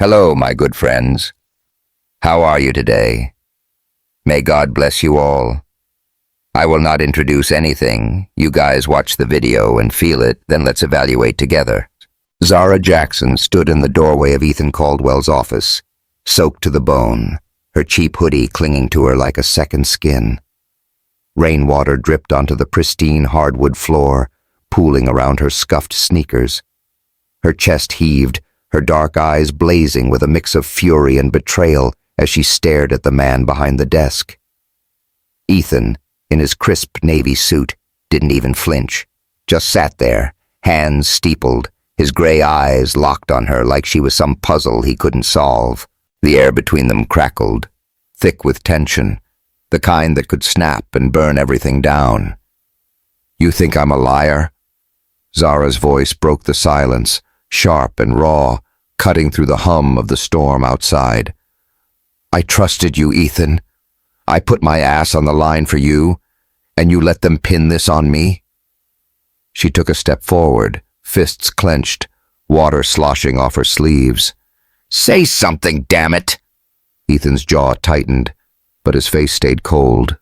Hello, my good friends. How are you today? May God bless you all. I will not introduce anything. You guys watch the video and feel it, then let's evaluate together. Zara Jackson stood in the doorway of Ethan Caldwell's office, soaked to the bone, her cheap hoodie clinging to her like a second skin. Rainwater dripped onto the pristine hardwood floor, pooling around her scuffed sneakers. Her chest heaved, her dark eyes blazing with a mix of fury and betrayal as she stared at the man behind the desk. Ethan, in his crisp navy suit, didn't even flinch, just sat there, hands steepled, his gray eyes locked on her like she was some puzzle he couldn't solve. The air between them crackled, thick with tension, the kind that could snap and burn everything down. "You think I'm a liar?" Zara's voice broke the silence, sharp and raw, cutting through the hum of the storm outside. "I trusted you, Ethan. I put my ass on the line for you, and you let them pin this on me?" She took a step forward, fists clenched, water sloshing off her sleeves. "Say something, damn it!" Ethan's jaw tightened, but his face stayed cold,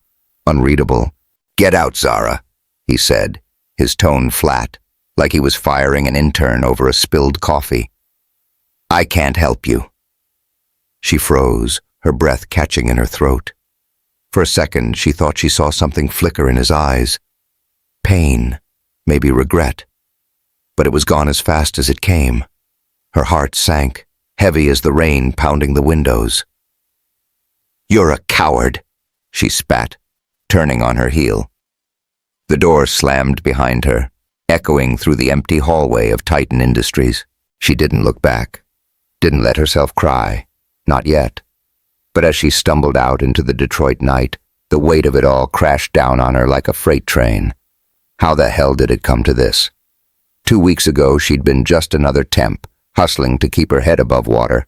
unreadable. "Get out, Zara," he said, his tone flat, like he was firing an intern over a spilled coffee. "I can't help you." She froze, her breath catching in her throat. For a second, she thought she saw something flicker in his eyes. Pain, maybe regret. But it was gone as fast as it came. Her heart sank, heavy as the rain pounding the windows. "You're a coward," she spat, turning on her heel. The door slammed behind her, echoing through the empty hallway of Titan Industries. She didn't look back, didn't let herself cry, not yet. But as she stumbled out into the Detroit night, the weight of it all crashed down on her like a freight train. How the hell did it come to this? 2 weeks ago, she'd been just another temp, hustling to keep her head above water.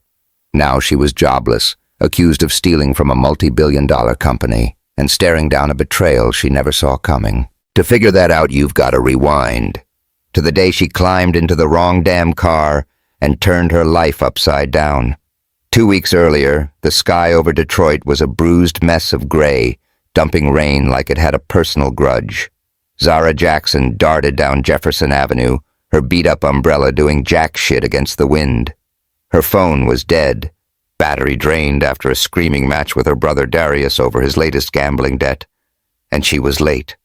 Now she was jobless, accused of stealing from a multi-billion-dollar company, and staring down a betrayal she never saw coming. To figure that out, you've got to rewind to the day she climbed into the wrong damn car and turned her life upside down. 2 weeks earlier, the sky over Detroit was a bruised mess of gray, dumping rain like it had a personal grudge. Zara Jackson darted down Jefferson Avenue, her beat-up umbrella doing jack shit against the wind. Her phone was dead, battery drained after a screaming match with her brother Darius over his latest gambling debt. And she was late.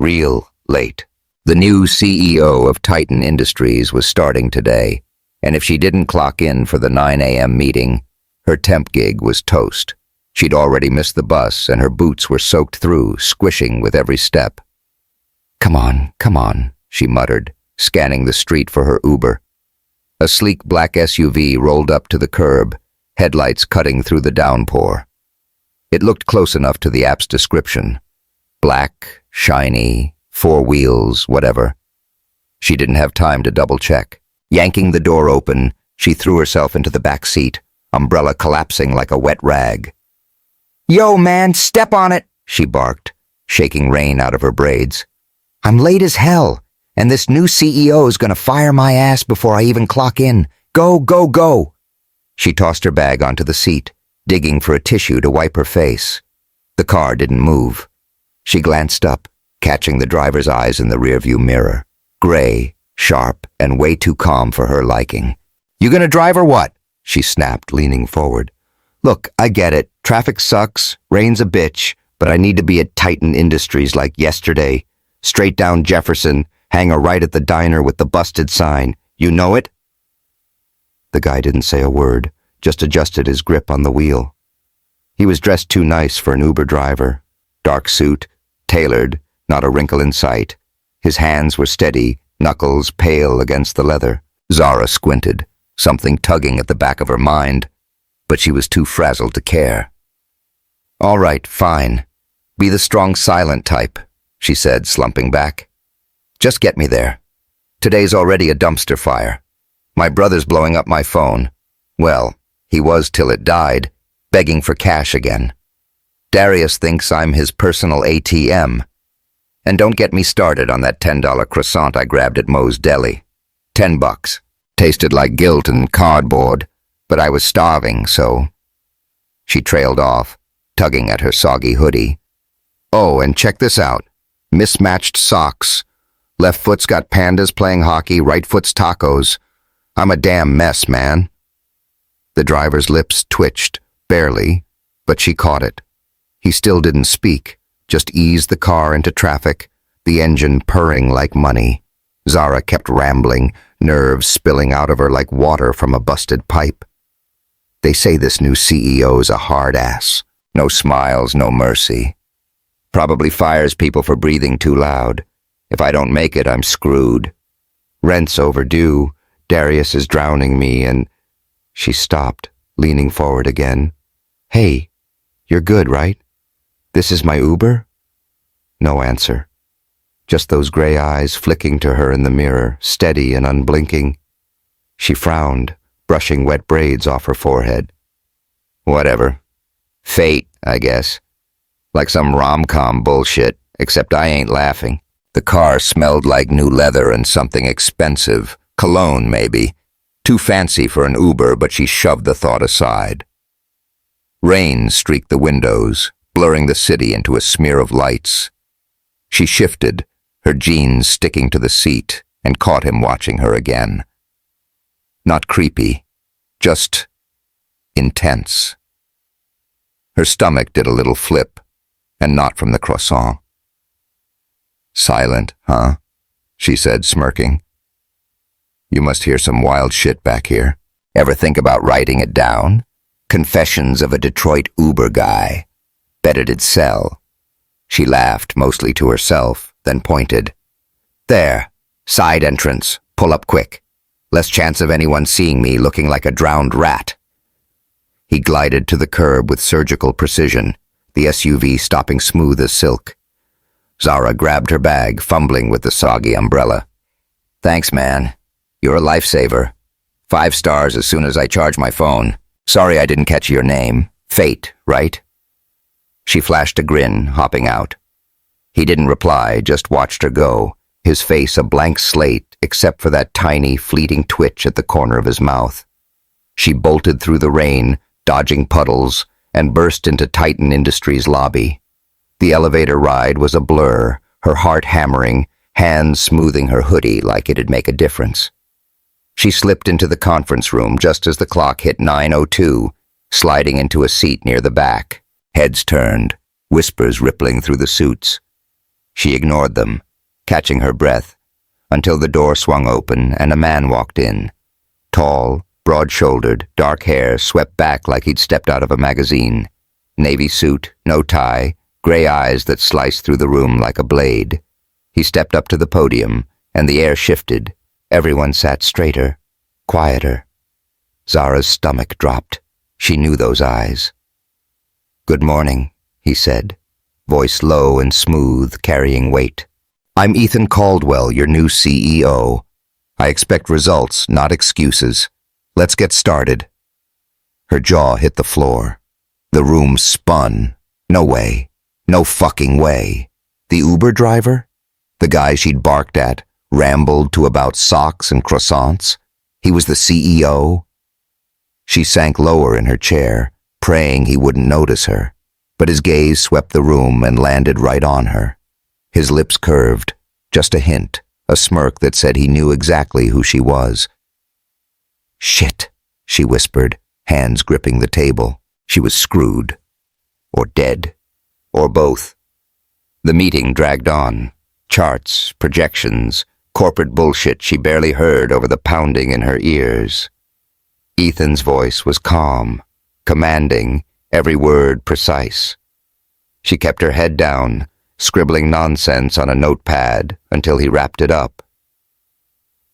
Real late. The new CEO of Titan Industries was starting today, and if she didn't clock in for the 9 a.m. meeting, her temp gig was toast. She'd already missed the bus, and her boots were soaked through, squishing with every step. Come on," she muttered, scanning the street for her Uber. A sleek black SUV rolled up to the curb, headlights cutting through the downpour. It looked close enough to the app's description. Black, shiny, 4 wheels, whatever. She didn't have time to double-check. Yanking the door open, she threw herself into the back seat, umbrella collapsing like a wet rag. "Yo, man, step on it," she barked, shaking rain out of her braids. "I'm late as hell, and this new CEO's gonna fire my ass before I even clock in. Go, go, go." She tossed her bag onto the seat, digging for a tissue to wipe her face. The car didn't move. She glanced up, catching the driver's eyes in the rearview mirror. Gray, sharp, and way too calm for her liking. "You gonna drive or what?" she snapped, leaning forward. "Look, I get it. Traffic sucks, rain's a bitch, but I need to be at Titan Industries like yesterday. Straight down Jefferson, hang a right at the diner with the busted sign. You know it?" The guy didn't say a word, just adjusted his grip on the wheel. He was dressed too nice for an Uber driver. Dark suit, tailored, not a wrinkle in sight. His hands were steady, knuckles pale against the leather. Zara squinted, something tugging at the back of her mind, but she was too frazzled to care. "All right, fine. Be the strong, silent type," she said, slumping back. "Just get me there. Today's already a dumpster fire. My brother's blowing up my phone. Well, he was till it died, begging for cash again. Darius thinks I'm his personal ATM. And don't get me started on that $10 croissant I grabbed at Moe's Deli. $10. Tasted like guilt and cardboard. But I was starving, so... She trailed off, tugging at her soggy hoodie. Oh, and check this out. Mismatched socks. Left foot's got pandas playing hockey, right foot's tacos. I'm a damn mess, man. The driver's lips twitched, barely, but she caught it. He still didn't speak, just eased the car into traffic, the engine purring like money. Zara kept rambling, nerves spilling out of her like water from a busted pipe. They say this new CEO's a hard ass. No smiles, no mercy. Probably fires people for breathing too loud. If I don't make it, I'm screwed. Rent's overdue. Darius is drowning me, and... She stopped, leaning forward again. Hey, you're good, right? This is my Uber? No answer. Just those gray eyes flicking to her in the mirror, steady and unblinking. She frowned, brushing wet braids off her forehead. Whatever. Fate, I guess. Like some rom-com bullshit, except I ain't laughing. The car smelled like new leather and something expensive. Cologne, maybe. Too fancy for an Uber, but she shoved the thought aside. Rain streaked the windows, blurring the city into a smear of lights. She shifted, her jeans sticking to the seat, and caught him watching her again. Not creepy, just intense. Her stomach did a little flip, and not from the croissant. Silent, huh? She said, smirking. You must hear some wild shit back here. Ever think about writing it down? Confessions of a Detroit Uber guy. Bet it'd sell. She laughed, mostly to herself, then pointed. There, side entrance, pull up quick. Less chance of anyone seeing me looking like a drowned rat. He glided to the curb with surgical precision, the SUV stopping smooth as silk. Zara grabbed her bag, fumbling with the soggy umbrella. Thanks, man. You're a lifesaver. 5 stars as soon as I charge my phone. Sorry I didn't catch your name. Fate, right? She flashed a grin, hopping out. He didn't reply, just watched her go, his face a blank slate except for that tiny, fleeting twitch at the corner of his mouth. She bolted through the rain, dodging puddles, and burst into Titan Industries' lobby. The elevator ride was a blur, her heart hammering, hands smoothing her hoodie like it'd make a difference. She slipped into the conference room just as the clock hit 9:02, sliding into a seat near the back. Heads turned, whispers rippling through the suits. She ignored them, catching her breath, until the door swung open and a man walked in. Tall, broad-shouldered, dark hair swept back like he'd stepped out of a magazine. Navy suit, no tie, gray eyes that sliced through the room like a blade. He stepped up to the podium, and the air shifted. Everyone sat straighter, quieter. Zara's stomach dropped. She knew those eyes. Good morning, he said, voice low and smooth, carrying weight. I'm Ethan Caldwell, your new CEO. I expect results, not excuses. Let's get started. Her jaw hit the floor. The room spun. No way. No fucking way. The Uber driver? The guy she'd barked at, rambled to about socks and croissants? He was the CEO? She sank lower in her chair, praying he wouldn't notice her, but his gaze swept the room and landed right on her. His lips curved, just a hint, a smirk that said he knew exactly who she was. Shit, she whispered, hands gripping the table. She was screwed. Or dead. Or both. The meeting dragged on. Charts, projections, corporate bullshit she barely heard over the pounding in her ears. Ethan's voice was calm, commanding, every word precise. She kept her head down, scribbling nonsense on a notepad until he wrapped it up.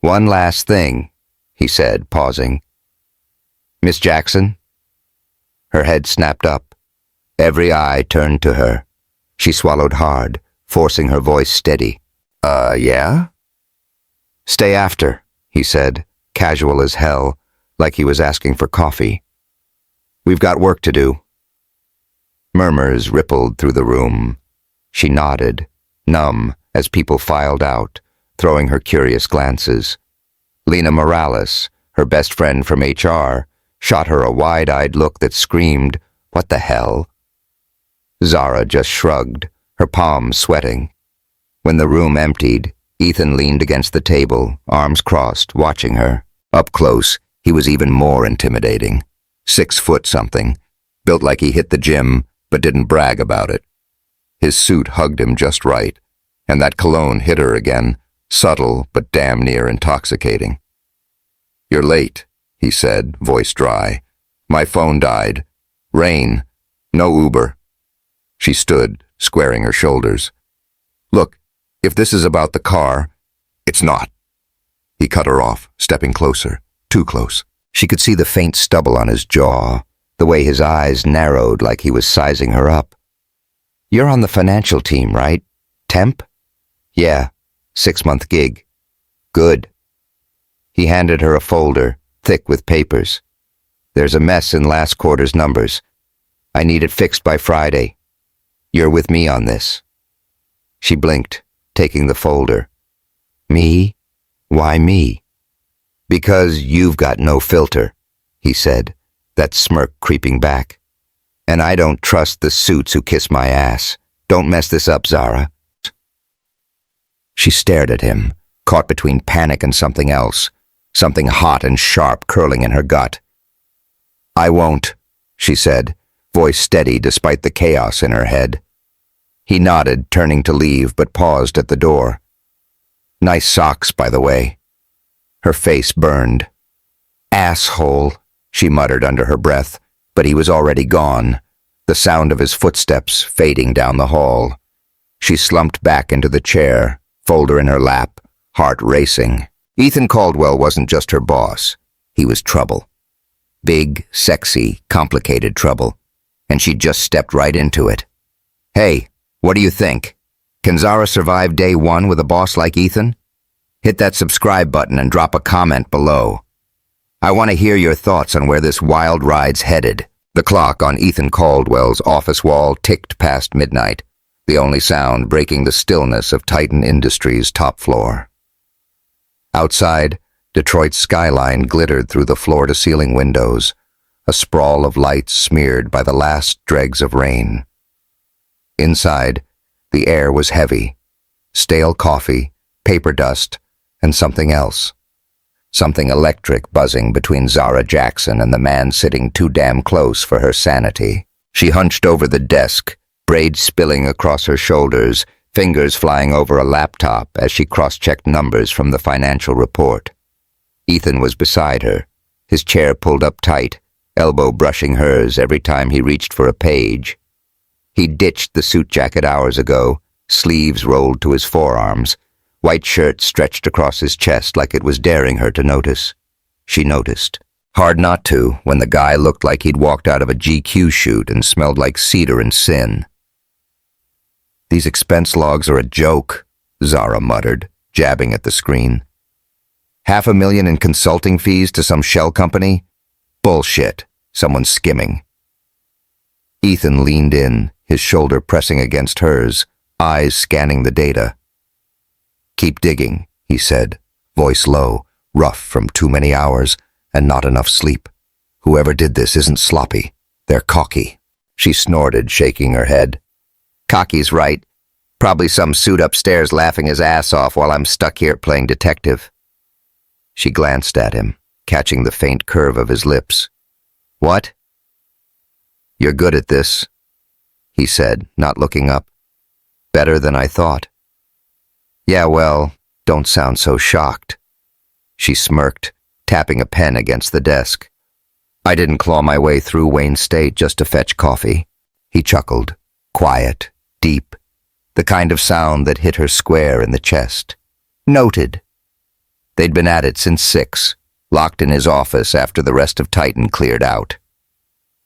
One last thing, he said, pausing. Miss Jackson? Her head snapped up. Every eye turned to her. She swallowed hard, forcing her voice steady. Yeah? Stay after, he said, casual as hell, like he was asking for coffee. We've got work to do. Murmurs rippled through the room. She nodded, numb, as people filed out, throwing her curious glances. Lena Morales, her best friend from HR, shot her a wide-eyed look that screamed, "What the hell?" Zara just shrugged, her palms sweating. When the room emptied, Ethan leaned against the table, arms crossed, watching her. Up close, he was even more intimidating. 6 foot something, built like he hit the gym, but didn't brag about it. His suit hugged him just right, and that cologne hit her again, subtle but damn near intoxicating. "You're late," he said, voice dry. "My phone died. Rain. No Uber." She stood, squaring her shoulders. "Look, if this is about the car, it's not." He cut her off, stepping closer, too close. She could see the faint stubble on his jaw, the way his eyes narrowed like he was sizing her up. "You're on the financial team, right? Temp?" "Yeah, 6-month gig." "Good." He handed her a folder, thick with papers. "There's a mess in last quarter's numbers. I need it fixed by Friday. You're with me on this." She blinked, taking the folder. "Me? Why me?" "Because you've got no filter," he said, that smirk creeping back. "And I don't trust the suits who kiss my ass. Don't mess this up, Zara." She stared at him, caught between panic and something else, something hot and sharp curling in her gut. "I won't," she said, voice steady despite the chaos in her head. He nodded, turning to leave, but paused at the door. "Nice socks, by the way." Her face burned. "Asshole," she muttered under her breath, but he was already gone, the sound of his footsteps fading down the hall. She slumped back into the chair, folder in her lap, heart racing. Ethan Caldwell wasn't just her boss. He was trouble. Big, sexy, complicated trouble. And she'd just stepped right into it. "Hey, what do you think? Can Zara survive day 1 with a boss like Ethan? Hit that subscribe button and drop a comment below. I want to hear your thoughts on where this wild ride's headed." The clock on Ethan Caldwell's office wall ticked past midnight, the only sound breaking the stillness of Titan Industries' top floor. Outside, Detroit's skyline glittered through the floor-to-ceiling windows, a sprawl of lights smeared by the last dregs of rain. Inside, the air was heavy, stale coffee, paper dust, and something else. Something electric buzzing between Zara Jackson and the man sitting too damn close for her sanity. She hunched over the desk, braids spilling across her shoulders, fingers flying over a laptop as she cross-checked numbers from the financial report. Ethan was beside her, his chair pulled up tight, elbow brushing hers every time he reached for a page. He'd ditched the suit jacket hours ago, sleeves rolled to his forearms, white shirt stretched across his chest like it was daring her to notice. She noticed. Hard not to when the guy looked like he'd walked out of a GQ shoot and smelled like cedar and sin. "These expense logs are a joke," Zara muttered, jabbing at the screen. "$500,000 in consulting fees to some shell company? Bullshit. Someone's skimming." Ethan leaned in, his shoulder pressing against hers, eyes scanning the data. "Keep digging," he said, voice low, rough from too many hours and not enough sleep. "Whoever did this isn't sloppy. They're cocky." She snorted, shaking her head. "Cocky's right. Probably some suit upstairs laughing his ass off while I'm stuck here playing detective." She glanced at him, catching the faint curve of his lips. "What?" "You're good at this," he said, not looking up. "Better than I thought." "Yeah, well, don't sound so shocked." She smirked, tapping a pen against the desk. "I didn't claw my way through Wayne State just to fetch coffee." He chuckled, quiet, deep, the kind of sound that hit her square in the chest. "Noted." They'd been at it since 6, locked in his office after the rest of Titan cleared out.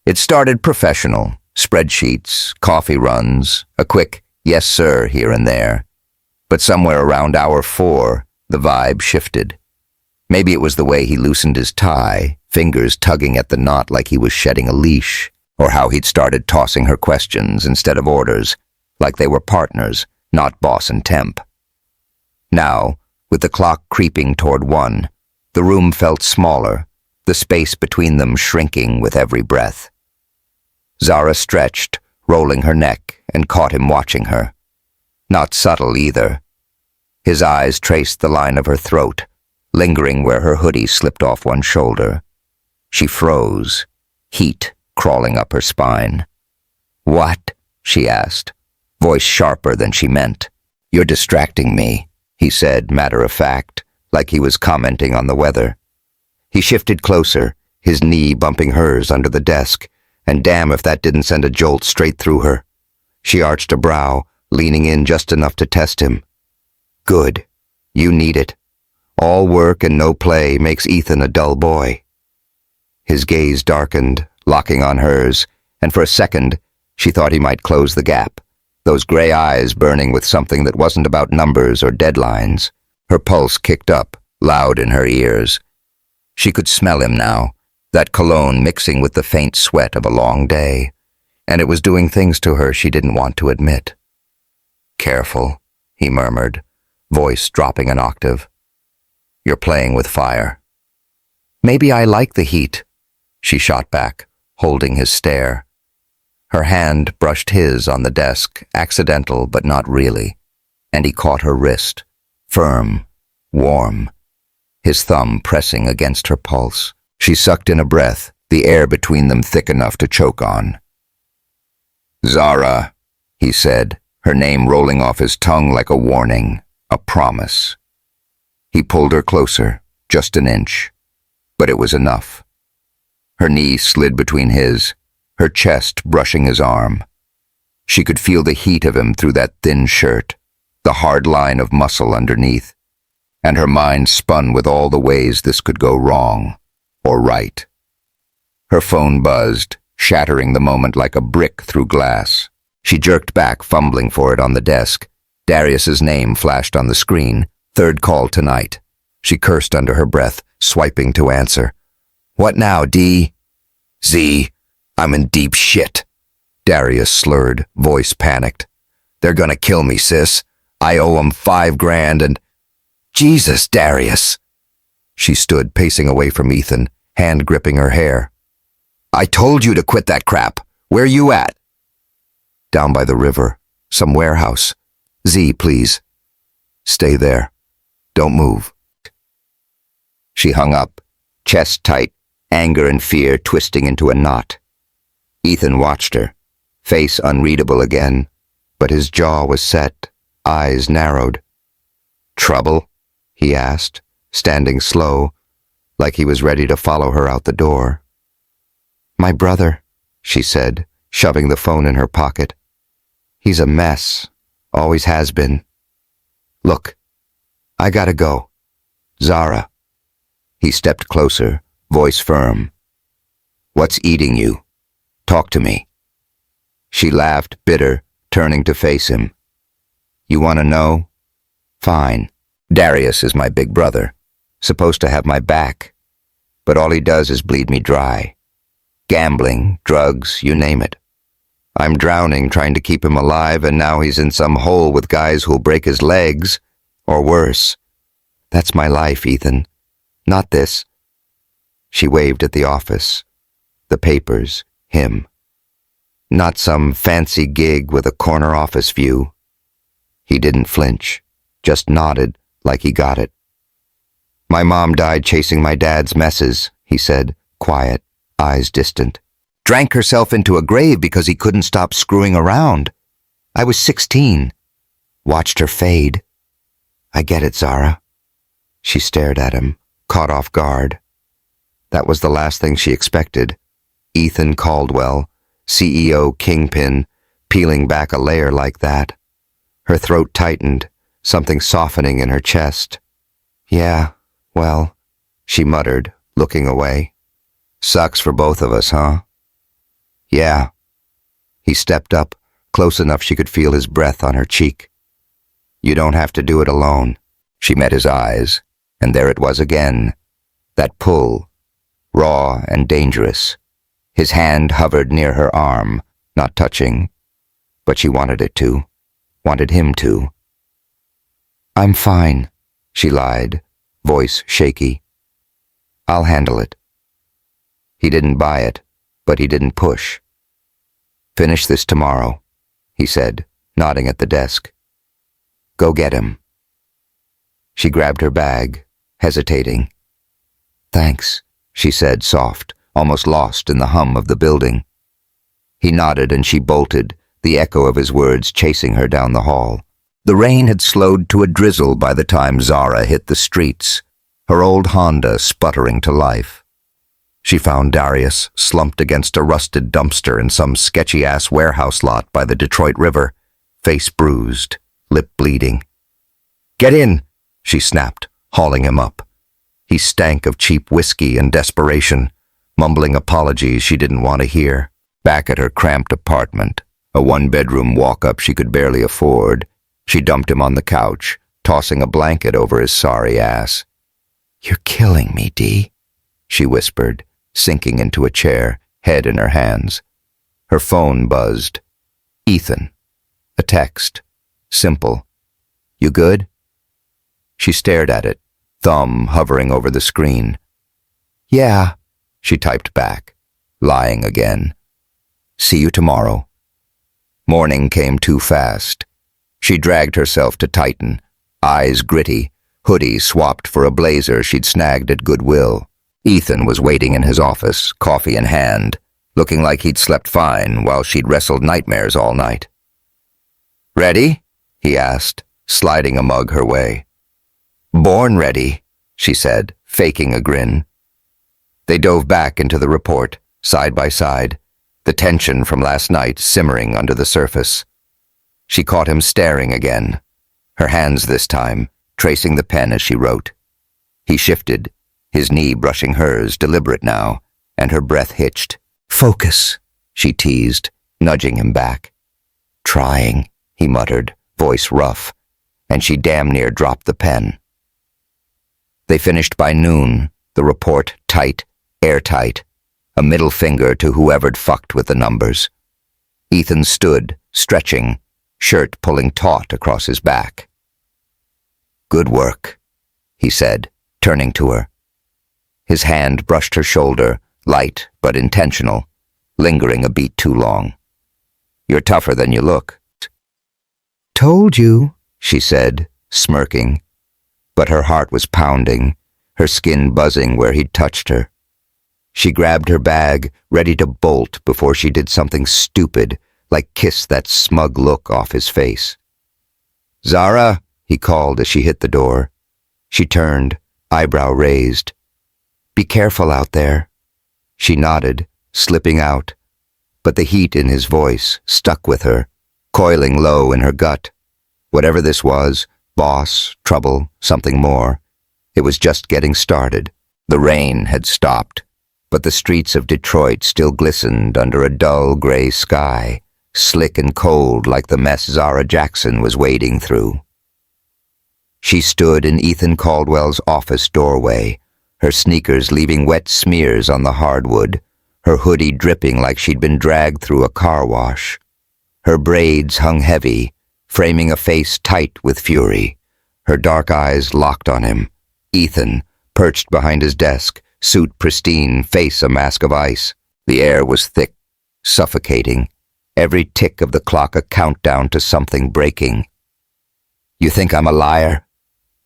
It started professional, spreadsheets, coffee runs, a quick "yes sir" here and there. But somewhere around hour 4, the vibe shifted. Maybe it was the way he loosened his tie, fingers tugging at the knot like he was shedding a leash, or how he'd started tossing her questions instead of orders, like they were partners, not boss and temp. Now, with the clock creeping toward 1, the room felt smaller, the space between them shrinking with every breath. Zara stretched, rolling her neck, and caught him watching her. Not subtle either. His eyes traced the line of her throat, lingering where her hoodie slipped off one shoulder. She froze, heat crawling up her spine. "What?" she asked, voice sharper than she meant. "You're distracting me," he said, matter-of-fact, like he was commenting on the weather. He shifted closer, his knee bumping hers under the desk, and damn if that didn't send a jolt straight through her. She arched a brow, leaning in just enough to test him. "Good. You need it. All work and no play makes Ethan a dull boy." His gaze darkened, locking on hers, and for a second, she thought he might close the gap, those gray eyes burning with something that wasn't about numbers or deadlines. Her pulse kicked up, loud in her ears. She could smell him now, that cologne mixing with the faint sweat of a long day, and it was doing things to her she didn't want to admit. "Careful," he murmured, voice dropping an octave. "You're playing with fire." "Maybe I like the heat," she shot back, holding his stare. Her hand brushed his on the desk, accidental but not really, and he caught her wrist, firm, warm, his thumb pressing against her pulse. She sucked in a breath, the air between them thick enough to choke on. "Zara," he said, her name rolling off his tongue like a warning, a promise. He pulled her closer, just an inch, but it was enough. Her knee slid between his, her chest brushing his arm. She could feel the heat of him through that thin shirt, the hard line of muscle underneath, and her mind spun with all the ways this could go wrong, or right. Her phone buzzed, shattering the moment like a brick through glass. She jerked back, fumbling for it on the desk. Darius's name flashed on the screen. "Third call tonight." She cursed under her breath, swiping to answer. "What now, D?" "Z, I'm in deep shit." Darius slurred, voice panicked. "They're gonna kill me, sis. I owe 'em $5,000 and—" "Jesus, Darius!" She stood, pacing away from Ethan, hand gripping her hair. "I told you to quit that crap. Where you at?" "Down by the river. Some warehouse. Z, please. Stay there. Don't move." She hung up, chest tight, anger and fear twisting into a knot. Ethan watched her, face unreadable again, but his jaw was set, eyes narrowed. "Trouble?" he asked, standing slow, like he was ready to follow her out the door. "My brother," she said, shoving the phone in her pocket. "He's a mess, always has been. Look, I gotta go. Zara." He stepped closer, voice firm. "What's eating you? Talk to me." She laughed, bitter, turning to face him. "You want to know? Fine. Darius is my big brother, supposed to have my back, but all he does is bleed me dry. Gambling, drugs, you name it. I'm drowning trying to keep him alive, and now he's in some hole with guys who'll break his legs, or worse. That's my life, Ethan. Not this." She waved at the office. The papers, him. Not some fancy gig with a corner office view. He didn't flinch, just nodded like he got it. "My mom died chasing my dad's messes," he said, quiet, eyes distant. "Drank herself into a grave because he couldn't stop screwing around. I was 16. Watched her fade. I get it, Zara." She stared at him, caught off guard. That was the last thing she expected. Ethan Caldwell, CEO kingpin, peeling back a layer like that. Her throat tightened, something softening in her chest. "Yeah, well," she muttered, looking away. "Sucks for both of us, huh?" "Yeah." He stepped up, close enough she could feel his breath on her cheek. "You don't have to do it alone." She met his eyes, and there it was again, that pull, raw and dangerous. His hand hovered near her arm, not touching, but she wanted it to, wanted him to. "I'm fine," she lied, voice shaky. "I'll handle it. He didn't buy it, but he didn't push. "Finish this tomorrow," he said, nodding at the desk. "Go get him." She grabbed her bag, hesitating. "Thanks," she said, soft, almost lost in the hum of the building. He nodded and she bolted, the echo of his words chasing her down the hall. The rain had slowed to a drizzle by the time Zara hit the streets, her old Honda sputtering to life. She found Darius slumped against a rusted dumpster in some sketchy-ass warehouse lot by the Detroit River, face bruised, lip bleeding. "Get in," she snapped, hauling him up. He stank of cheap whiskey and desperation, mumbling apologies she didn't want to hear. Back at her cramped apartment, a one-bedroom walk-up she could barely afford, she dumped him on the couch, tossing a blanket over his sorry ass. "You're killing me, Dee," she whispered, sinking into a chair, head in her hands. Her phone buzzed. Ethan. A text. Simple. "You good?" She stared at it, thumb hovering over the screen. "Yeah," she typed back, lying again. "See you tomorrow." Morning came too fast. She dragged herself to Titan, eyes gritty, hoodie swapped for a blazer she'd snagged at Goodwill. Ethan was waiting in his office, coffee in hand, looking like he'd slept fine while she'd wrestled nightmares all night. "Ready?" he asked, sliding a mug her way. "Born ready," she said, faking a grin. They dove back into the report, side by side, the tension from last night simmering under the surface. She caught him staring again, her hands this time, tracing the pen as she wrote. He shifted, his knee brushing hers, deliberate now, and her breath hitched. "Focus," she teased, nudging him back. "Trying," he muttered, voice rough, and she damn near dropped the pen. They finished by noon, the report tight, airtight, a middle finger to whoever'd fucked with the numbers. Ethan stood, stretching, shirt pulling taut across his back. "Good work," he said, turning to her. His hand brushed her shoulder, light but intentional, lingering a beat too long. "You're tougher than you look." "Told you," she said, smirking, but her heart was pounding, her skin buzzing where he'd touched her. She grabbed her bag, ready to bolt before she did something stupid, like kiss that smug look off his face. "Zara," he called as she hit the door. She turned, eyebrow raised. "Be careful out there." She nodded, slipping out, but the heat in his voice stuck with her, coiling low in her gut. Whatever this was, boss, trouble, something more, it was just getting started. The rain had stopped, but the streets of Detroit still glistened under a dull gray sky, slick and cold like the mess Zara Jackson was wading through. She stood in Ethan Caldwell's office doorway, her sneakers leaving wet smears on the hardwood, her hoodie dripping like she'd been dragged through a car wash. Her braids hung heavy, framing a face tight with fury, her dark eyes locked on him. Ethan, perched behind his desk, suit pristine, face a mask of ice. The air was thick, suffocating, every tick of the clock a countdown to something breaking. "You think I'm a liar?"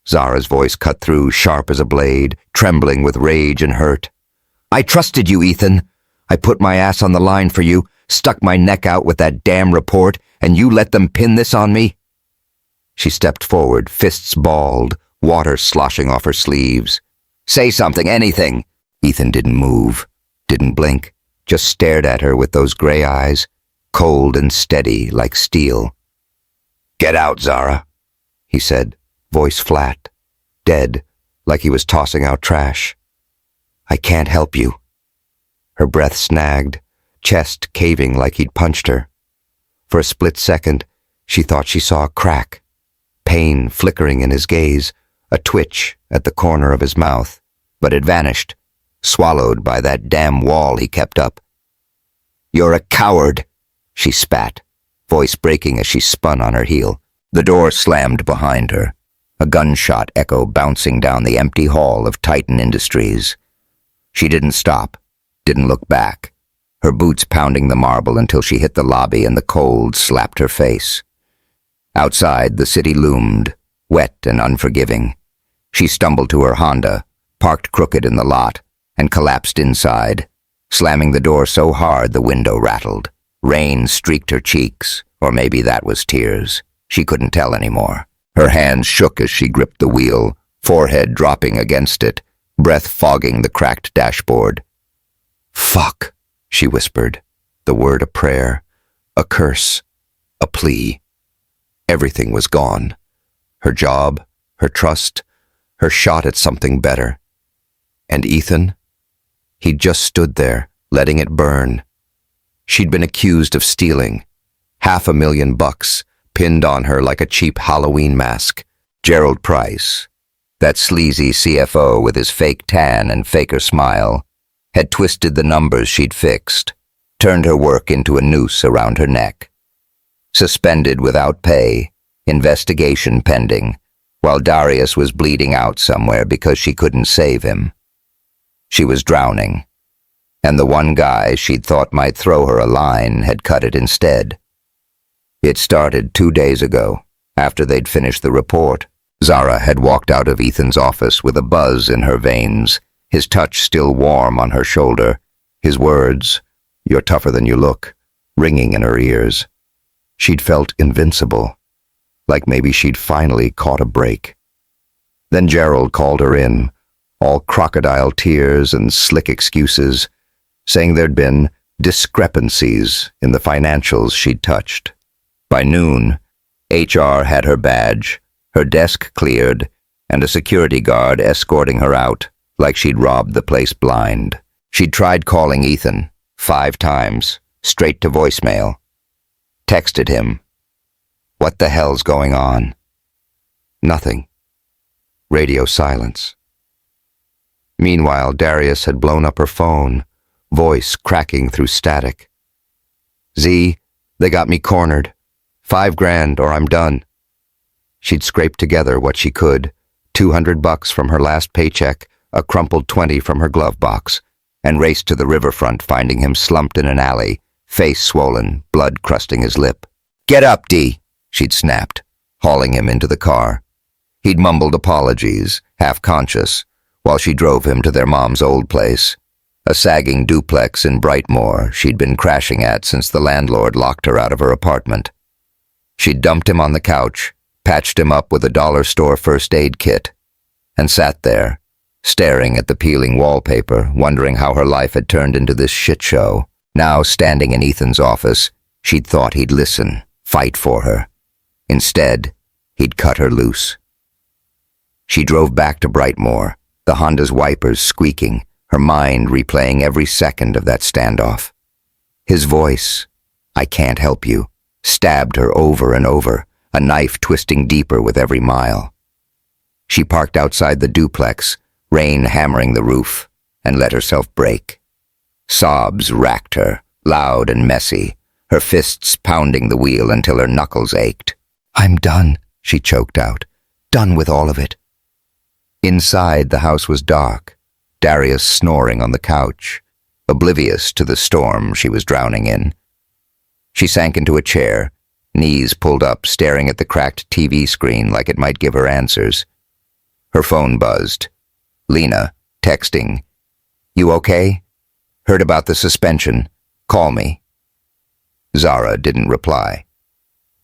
Zara's voice cut through, sharp as a blade, trembling with rage and hurt. "I trusted you, Ethan. I put my ass on the line for you, stuck my neck out with that damn report, and you let them pin this on me?" She stepped forward, fists balled, water sloshing off her sleeves. "Say something, anything." Ethan didn't move, didn't blink, just stared at her with those gray eyes, cold and steady like steel. "Get out, Zara," he said, voice flat, dead, like he was tossing out trash. "I can't help you." Her breath snagged, chest caving like he'd punched her. For a split second, she thought she saw a crack, pain flickering in his gaze, a twitch at the corner of his mouth, but it vanished, swallowed by that damn wall he kept up. "You're a coward," she spat, voice breaking as she spun on her heel. The door slammed behind her, a gunshot echo bouncing down the empty hall of Titan Industries. She didn't stop, didn't look back, her boots pounding the marble until she hit the lobby and the cold slapped her face. Outside, the city loomed, wet and unforgiving. She stumbled to her Honda, parked crooked in the lot, and collapsed inside, slamming the door so hard the window rattled. Rain streaked her cheeks, or maybe that was tears. She couldn't tell anymore. Her hands shook as she gripped the wheel, forehead dropping against it, breath fogging the cracked dashboard. "Fuck," she whispered, the word a prayer, a curse, a plea. Everything was gone. Her job, her trust, her shot at something better. And Ethan? He'd just stood there, letting it burn. She'd been accused of stealing. $500,000 pinned on her like a cheap Halloween mask. Gerald Price, that sleazy CFO with his fake tan and faker smile, had twisted the numbers she'd fixed, turned her work into a noose around her neck. Suspended without pay, investigation pending, while Darius was bleeding out somewhere because she couldn't save him. She was drowning, and the one guy she'd thought might throw her a line had cut it instead. It started 2 days ago, after they'd finished the report. Zara had walked out of Ethan's office with a buzz in her veins, his touch still warm on her shoulder, his words, "You're tougher than you look," ringing in her ears. She'd felt invincible, like maybe she'd finally caught a break. Then Gerald called her in, all crocodile tears and slick excuses, saying there'd been discrepancies in the financials she'd touched. By noon, HR had her badge, her desk cleared, and a security guard escorting her out, like she'd robbed the place blind. She'd tried calling Ethan 5 times, straight to voicemail. Texted him. What the hell's going on? Nothing. Radio silence. Meanwhile, Darius had blown up her phone, voice cracking through static. "Z, they got me cornered. $5,000 or I'm done." She'd scraped together what she could, $200 from her last paycheck, a crumpled 20 from her glove box, and raced to the riverfront, finding him slumped in an alley, face swollen, blood crusting his lip. "Get up, D," she'd snapped, hauling him into the car. He'd mumbled apologies, half-conscious, while she drove him to their mom's old place, a sagging duplex in Brightmoor she'd been crashing at since the landlord locked her out of her apartment. She'd dumped him on the couch, patched him up with a dollar store first aid kit, and sat there, staring at the peeling wallpaper, wondering how her life had turned into this shit show. Now, standing in Ethan's office, she'd thought he'd listen, fight for her. Instead, he'd cut her loose. She drove back to Brightmoor, the Honda's wipers squeaking, her mind replaying every second of that standoff. His voice, "I can't help you," stabbed her over and over, a knife twisting deeper with every mile. She parked outside the duplex, rain hammering the roof, and let herself break. Sobs racked her, loud and messy, her fists pounding the wheel until her knuckles ached. "I'm done," she choked out. "Done with all of it." Inside, the house was dark, Darius snoring on the couch, oblivious to the storm she was drowning in. She sank into a chair, knees pulled up, staring at the cracked TV screen like it might give her answers. Her phone buzzed. Lena, texting, "You okay? Heard about the suspension. Call me." Zara didn't reply.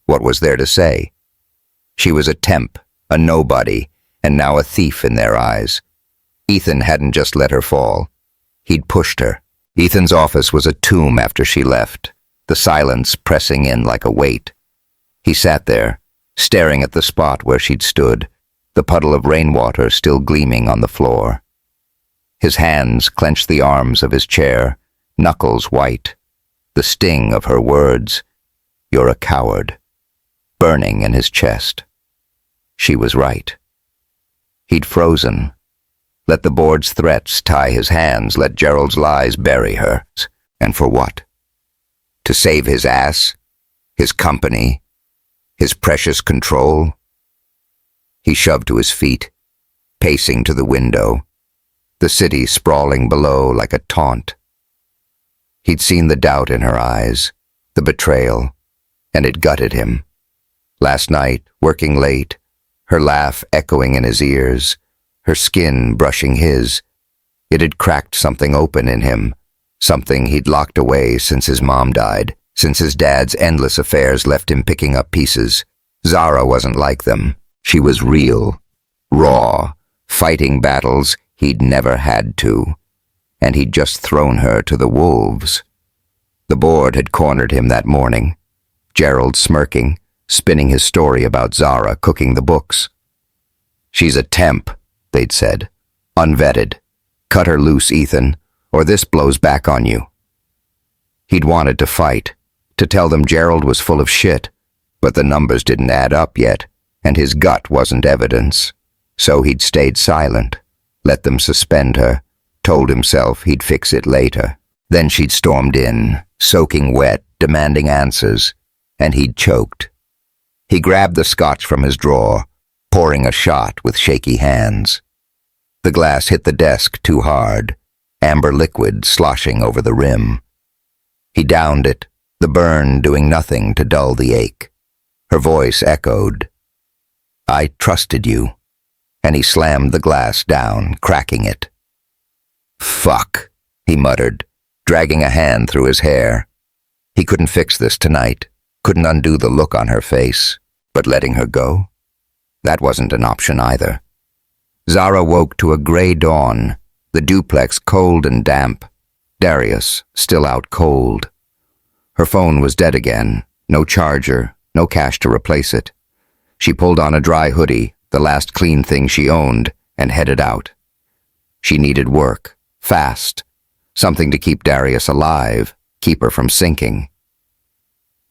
What was there to say? She was a temp, a nobody, and now a thief in their eyes. Ethan hadn't just let her fall. He'd pushed her. Ethan's office was a tomb after she left, the silence pressing in like a weight. He sat there, staring at the spot where she'd stood, the puddle of rainwater still gleaming on the floor. His hands clenched the arms of his chair, knuckles white, the sting of her words, "You're a coward," burning in his chest. She was right. He'd frozen. Let the board's threats tie his hands, let Gerald's lies bury her. And for what? To save his ass? His company? His precious control? He shoved to his feet, pacing to the window, the city sprawling below like a taunt. He'd seen the doubt in her eyes, the betrayal, and it gutted him. Last night, working late, her laugh echoing in his ears, her skin brushing his, it had cracked something open in him, something he'd locked away since his mom died, since his dad's endless affairs left him picking up pieces. Zara wasn't like them. She was real, raw, fighting battles he'd never had to, and he'd just thrown her to the wolves. The board had cornered him that morning, Gerald smirking, spinning his story about Zara cooking the books. "She's a temp," they'd said, "unvetted. Cut her loose, Ethan, or this blows back on you." He'd wanted to fight, to tell them Gerald was full of shit, but the numbers didn't add up yet, and his gut wasn't evidence. So he'd stayed silent, let them suspend her, told himself he'd fix it later. Then she'd stormed in, soaking wet, demanding answers, and he'd choked. He grabbed the scotch from his drawer, pouring a shot with shaky hands. The glass hit the desk too hard, amber liquid sloshing over the rim. He downed it, the burn doing nothing to dull the ache. Her voice echoed, "I trusted you," and he slammed the glass down, cracking it. "Fuck," he muttered, dragging a hand through his hair. He couldn't fix this tonight, couldn't undo the look on her face, but letting her go? That wasn't an option either. Zara woke to a gray dawn, the duplex cold and damp, Darius still out cold. Her phone was dead again, no charger, no cash to replace it. She pulled on a dry hoodie, the last clean thing she owned, and headed out. She needed work, fast, something to keep Darius alive, keep her from sinking.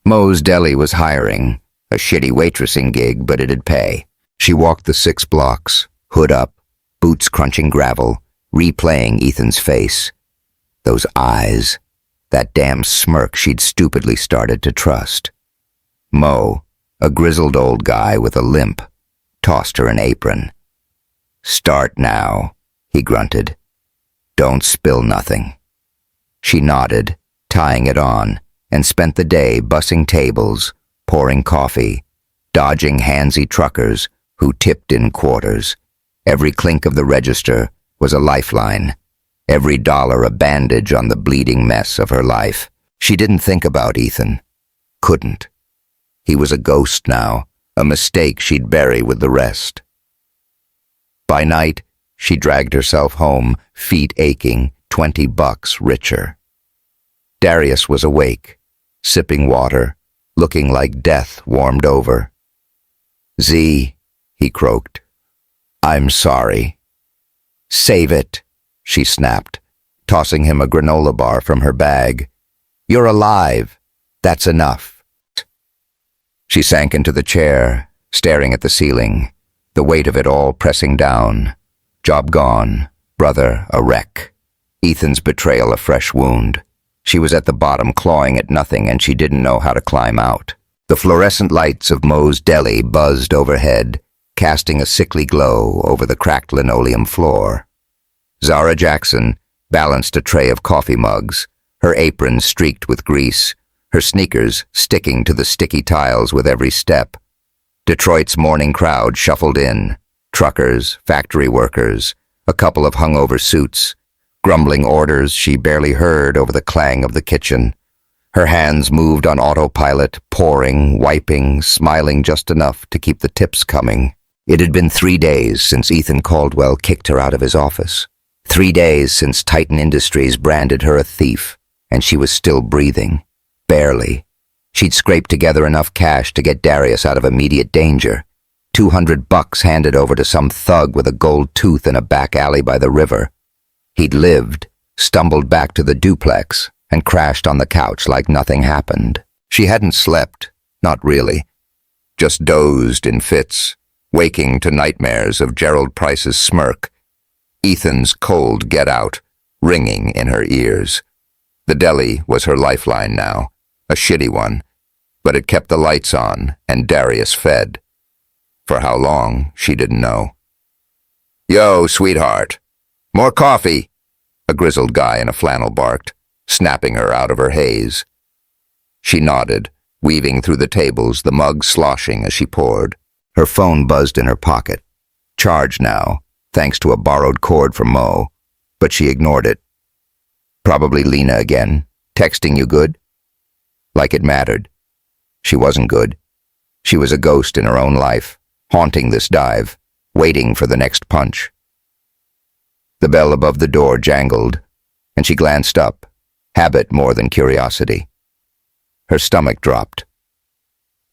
Moe's Deli was hiring, a shitty waitressing gig, but it'd pay. She walked the 6 blocks, hood up, boots crunching gravel, replaying Ethan's face. Those eyes, that damn smirk she'd stupidly started to trust. Moe, a grizzled old guy with a limp, tossed her an apron. "Start now," he grunted. "Don't spill nothing." She nodded, tying it on, and spent the day bussing tables, pouring coffee, dodging handsy truckers who tipped in quarters. Every clink of the register was a lifeline, every dollar a bandage on the bleeding mess of her life. She didn't think about Ethan. Couldn't. He was a ghost now, a mistake she'd bury with the rest. By night, she dragged herself home, feet aching, $20 richer. Darius was awake, sipping water, looking like death warmed over. "Z," he croaked. "I'm sorry." "Save it," she snapped, tossing him a granola bar from her bag. "You're alive. That's enough." She sank into the chair, staring at the ceiling, the weight of it all pressing down. Job gone, brother a wreck, Ethan's betrayal a fresh wound. She was at the bottom clawing at nothing, and she didn't know how to climb out. The fluorescent lights of Moe's Deli buzzed overhead, casting a sickly glow over the cracked linoleum floor. Zara Jackson balanced a tray of coffee mugs, her apron streaked with grease, her sneakers sticking to the sticky tiles with every step. Detroit's morning crowd shuffled in, truckers, factory workers, a couple of hungover suits, grumbling orders she barely heard over the clang of the kitchen. Her hands moved on autopilot, pouring, wiping, smiling just enough to keep the tips coming. It had been 3 days since Ethan Caldwell kicked her out of his office. 3 days since Titan Industries branded her a thief, and she was still breathing. Barely. She'd scraped together enough cash to get Darius out of immediate danger. $200 handed over to some thug with a gold tooth in a back alley by the river. He'd lived, stumbled back to the duplex, and crashed on the couch like nothing happened. She hadn't slept, not really. Just dozed in fits, waking to nightmares of Gerald Price's smirk, Ethan's cold get-out, ringing in her ears. The deli was her lifeline now, a shitty one, but it kept the lights on and Darius fed. For how long, she didn't know. "Yo, sweetheart. More coffee," a grizzled guy in a flannel barked. snapping her out of her haze. She nodded, weaving through the tables, the mug sloshing as she poured. Her phone buzzed in her pocket. Charged now, thanks to a borrowed cord from Mo, but she ignored it. Probably Lena again, texting you good? Like it mattered. She wasn't good. She was a ghost in her own life, haunting this dive, waiting for the next punch. The bell above the door jangled, and she glanced up, habit more than curiosity. Her stomach dropped.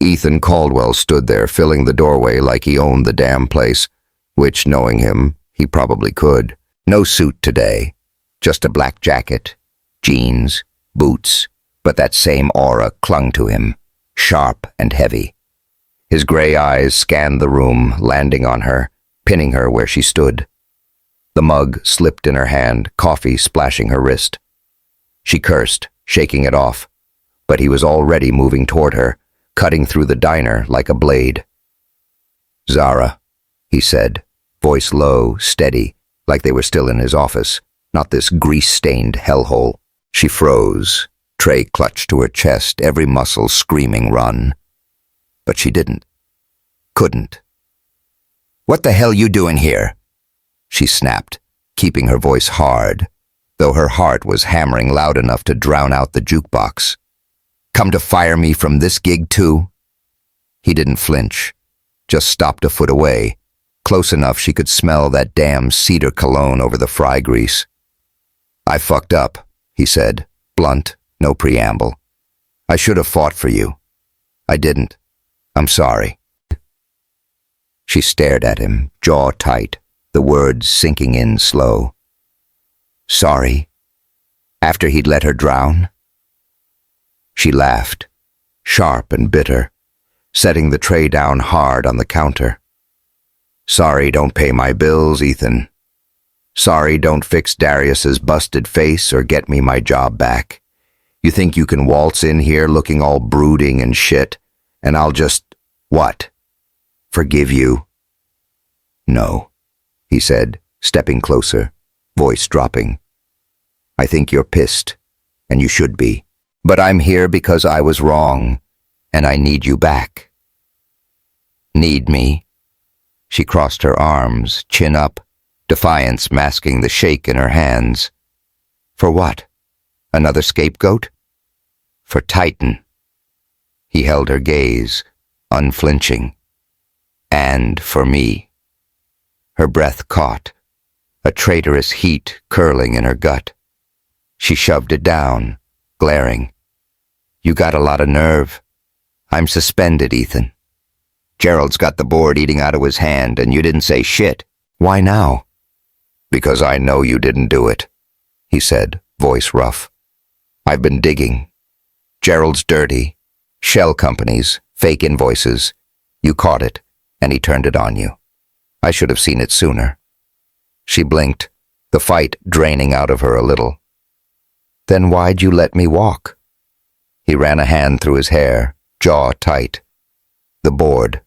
Ethan Caldwell stood there, filling the doorway like he owned the damn place, which, knowing him, he probably could. No suit today, just a black jacket, jeans, boots, but that same aura clung to him, sharp and heavy. His gray eyes scanned the room, landing on her, pinning her where she stood. The mug slipped in her hand, coffee splashing her wrist. She cursed, shaking it off, but he was already moving toward her, cutting through the diner like a blade. "Zara," he said, voice low, steady, like they were still in his office, not this grease-stained hellhole. She froze, tray clutched to her chest, every muscle screaming run. But she didn't. Couldn't. "What the hell you doing here?" she snapped, keeping her voice hard, though her heart was hammering loud enough to drown out the jukebox. "Come to fire me from this gig too?" He didn't flinch, just stopped a foot away, close enough she could smell that damn cedar cologne over the fry grease. "I fucked up," he said, blunt, no preamble. "I should have fought for you. I didn't. I'm sorry." She stared at him, jaw tight, the words sinking in slow. "Sorry? After he'd let her drown?" She laughed, sharp and bitter, setting the tray down hard on the counter. "Sorry don't pay my bills, Ethan. Sorry don't fix Darius's busted face or get me my job back. You think you can waltz in here looking all brooding and shit, and I'll just, what? Forgive you?" "No," he said, stepping closer, voice dropping. "I think you're pissed, and you should be. But I'm here because I was wrong, and I need you back." "Need me?" She crossed her arms, chin up, defiance masking the shake in her hands. "For what? Another scapegoat?" "For Titan." He held her gaze, unflinching. "And for me." Her breath caught, a traitorous heat curling in her gut. She shoved it down, glaring. "You got a lot of nerve. I'm suspended, Ethan. Gerald's got the board eating out of his hand, and you didn't say shit. Why now?" "Because I know you didn't do it," he said, voice rough. "I've been digging. Gerald's dirty. Shell companies, fake invoices. You caught it, and he turned it on you. I should have seen it sooner." She blinked, the fight draining out of her a little. "Then why'd you let me walk?" He ran a hand through his hair, jaw tight. "The board.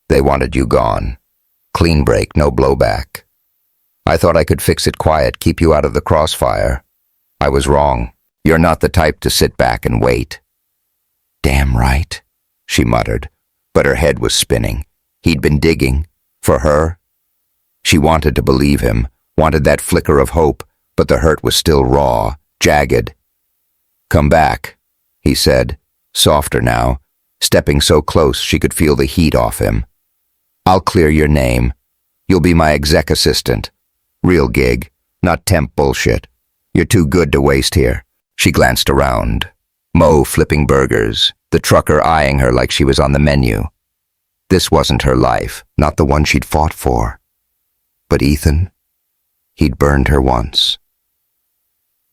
They wanted you gone. Clean break, no blowback. I thought I could fix it quiet, keep you out of the crossfire. I was wrong. You're not the type to sit back and wait." "Damn right," she muttered, but her head was spinning. He'd been digging. For her? She wanted to believe him, wanted that flicker of hope, but the hurt was still raw, jagged. "Come back," he said, softer now, stepping so close she could feel the heat off him. "I'll clear your name. You'll be my exec assistant. Real gig, not temp bullshit. You're too good to waste here." She glanced around. Mo flipping burgers, the trucker eyeing her like she was on the menu. This wasn't her life, not the one she'd fought for. But Ethan, he'd burned her once.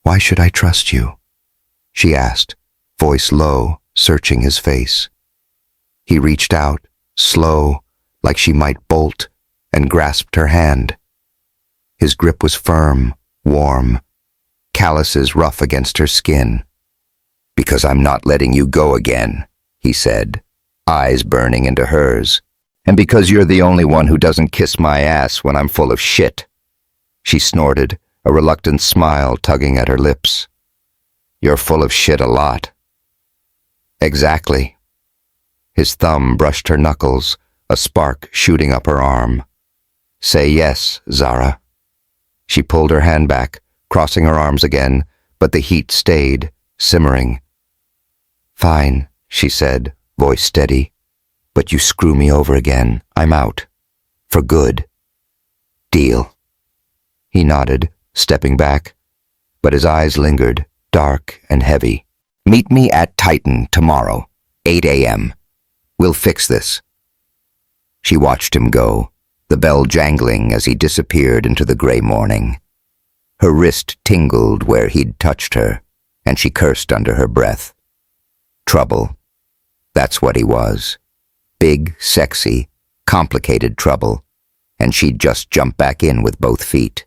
"Why should I trust you?" she asked, voice low, searching his face. He reached out, slow, like she might bolt, and grasped her hand. His grip was firm, warm, calluses rough against her skin. "Because I'm not letting you go again," he said, eyes burning into hers. "And because you're the only one who doesn't kiss my ass when I'm full of shit." She snorted, a reluctant smile tugging at her lips. You're full of shit a lot. Exactly. His thumb brushed her knuckles, a spark shooting up her arm. Say yes, Zara. She pulled her hand back, crossing her arms again, but the heat stayed, simmering. Fine, she said, voice steady. But you screw me over again, I'm out. For good. Deal. He nodded, stepping back, but his eyes lingered, dark and heavy. Meet me at Titan tomorrow, 8 a.m. We'll fix this. She watched him go, the bell jangling as he disappeared into the gray morning. Her wrist tingled where he'd touched her, and she cursed under her breath. Trouble. That's what he was. Big, sexy, complicated trouble, and she'd just jump back in with both feet.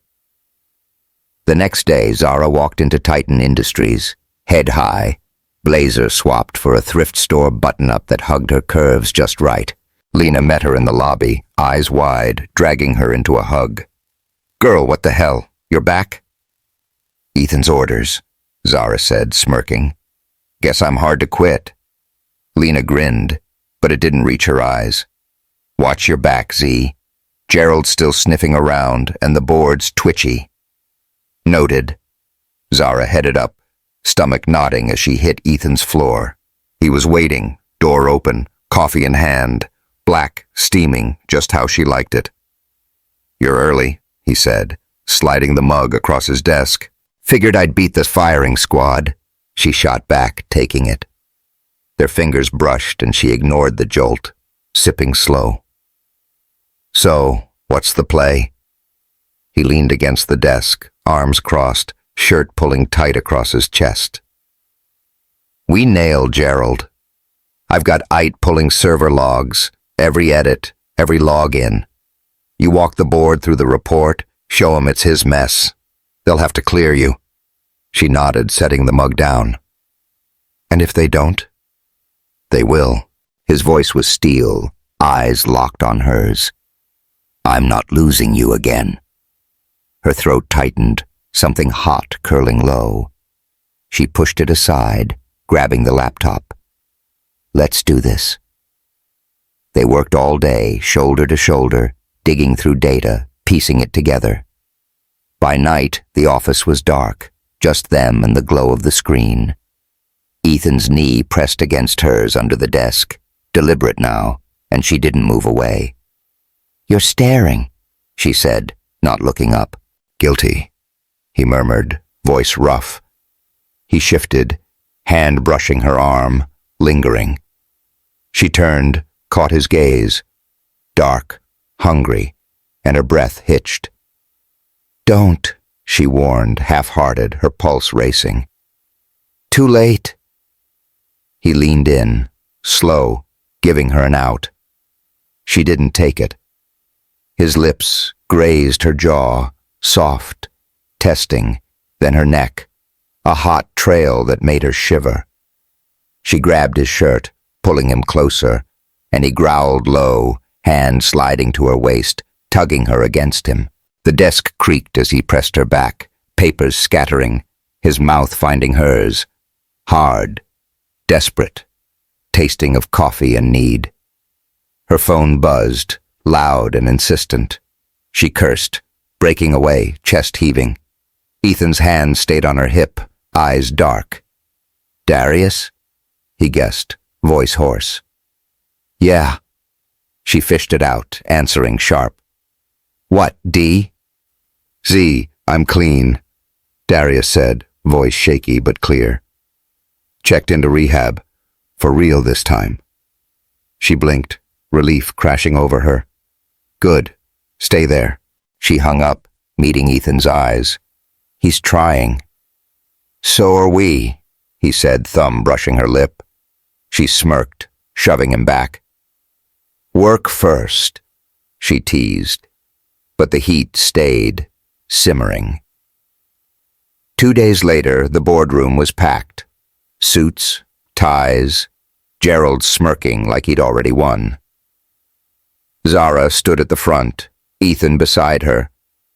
The next day, Zara walked into Titan Industries, head high, blazer swapped for a thrift store button-up that hugged her curves just right. Lena met her in the lobby, eyes wide, dragging her into a hug. Girl, what the hell? You're back? Ethan's orders, Zara said, smirking. Guess I'm hard to quit. Lena grinned, but it didn't reach her eyes. Watch your back, Z. Gerald's still sniffing around, and the board's twitchy. Noted. Zara headed up, stomach nodding as she hit Ethan's floor. He was waiting, door open, coffee in hand, black, steaming, just how she liked it. You're early, he said, sliding the mug across his desk. Figured I'd beat the firing squad. She shot back, taking it. Their fingers brushed and she ignored the jolt, sipping slow. So, what's the play? He leaned against the desk, arms crossed, shirt pulling tight across his chest. We nailed Gerald. I've got Ite pulling server logs, every edit, every login. You walk the board through the report, show 'em it's his mess. They'll have to clear you. She nodded, setting the mug down. And if they don't? They will. His voice was steel, eyes locked on hers. I'm not losing you again. Her throat tightened, something hot curling low. She pushed it aside, grabbing the laptop. Let's do this. They worked all day, shoulder to shoulder, digging through data, piecing it together. By night, the office was dark, just them and the glow of the screen. Ethan's knee pressed against hers under the desk, deliberate now, and she didn't move away. You're staring, she said, not looking up. Guilty, he murmured, voice rough. He shifted, hand brushing her arm, lingering. She turned, caught his gaze, dark, hungry, and her breath hitched. Don't, she warned, half-hearted, her pulse racing. Too late. He leaned in, slow, giving her an out. She didn't take it. His lips grazed her jaw, soft, testing, then her neck, a hot trail that made her shiver. She grabbed his shirt, pulling him closer, and he growled low, hand sliding to her waist, tugging her against him. The desk creaked as he pressed her back, papers scattering, his mouth finding hers. Hard, desperate, tasting of coffee and need. Her phone buzzed, loud and insistent. She cursed, breaking away, chest heaving. Ethan's hand stayed on her hip, eyes dark. Darius? He guessed, voice hoarse. Yeah. She fished it out, answering sharp. What, D? Z, I'm clean, Darius said, voice shaky but clear. Checked into rehab, for real this time. She blinked, relief crashing over her. Good, stay there. She hung up, meeting Ethan's eyes. He's trying. So are we, he said, thumb brushing her lip. She smirked, shoving him back. Work first, she teased, but the heat stayed, simmering. 2 days later, the boardroom was packed. Suits, ties, Gerald smirking like he'd already won. Zara stood at the front, Ethan beside her,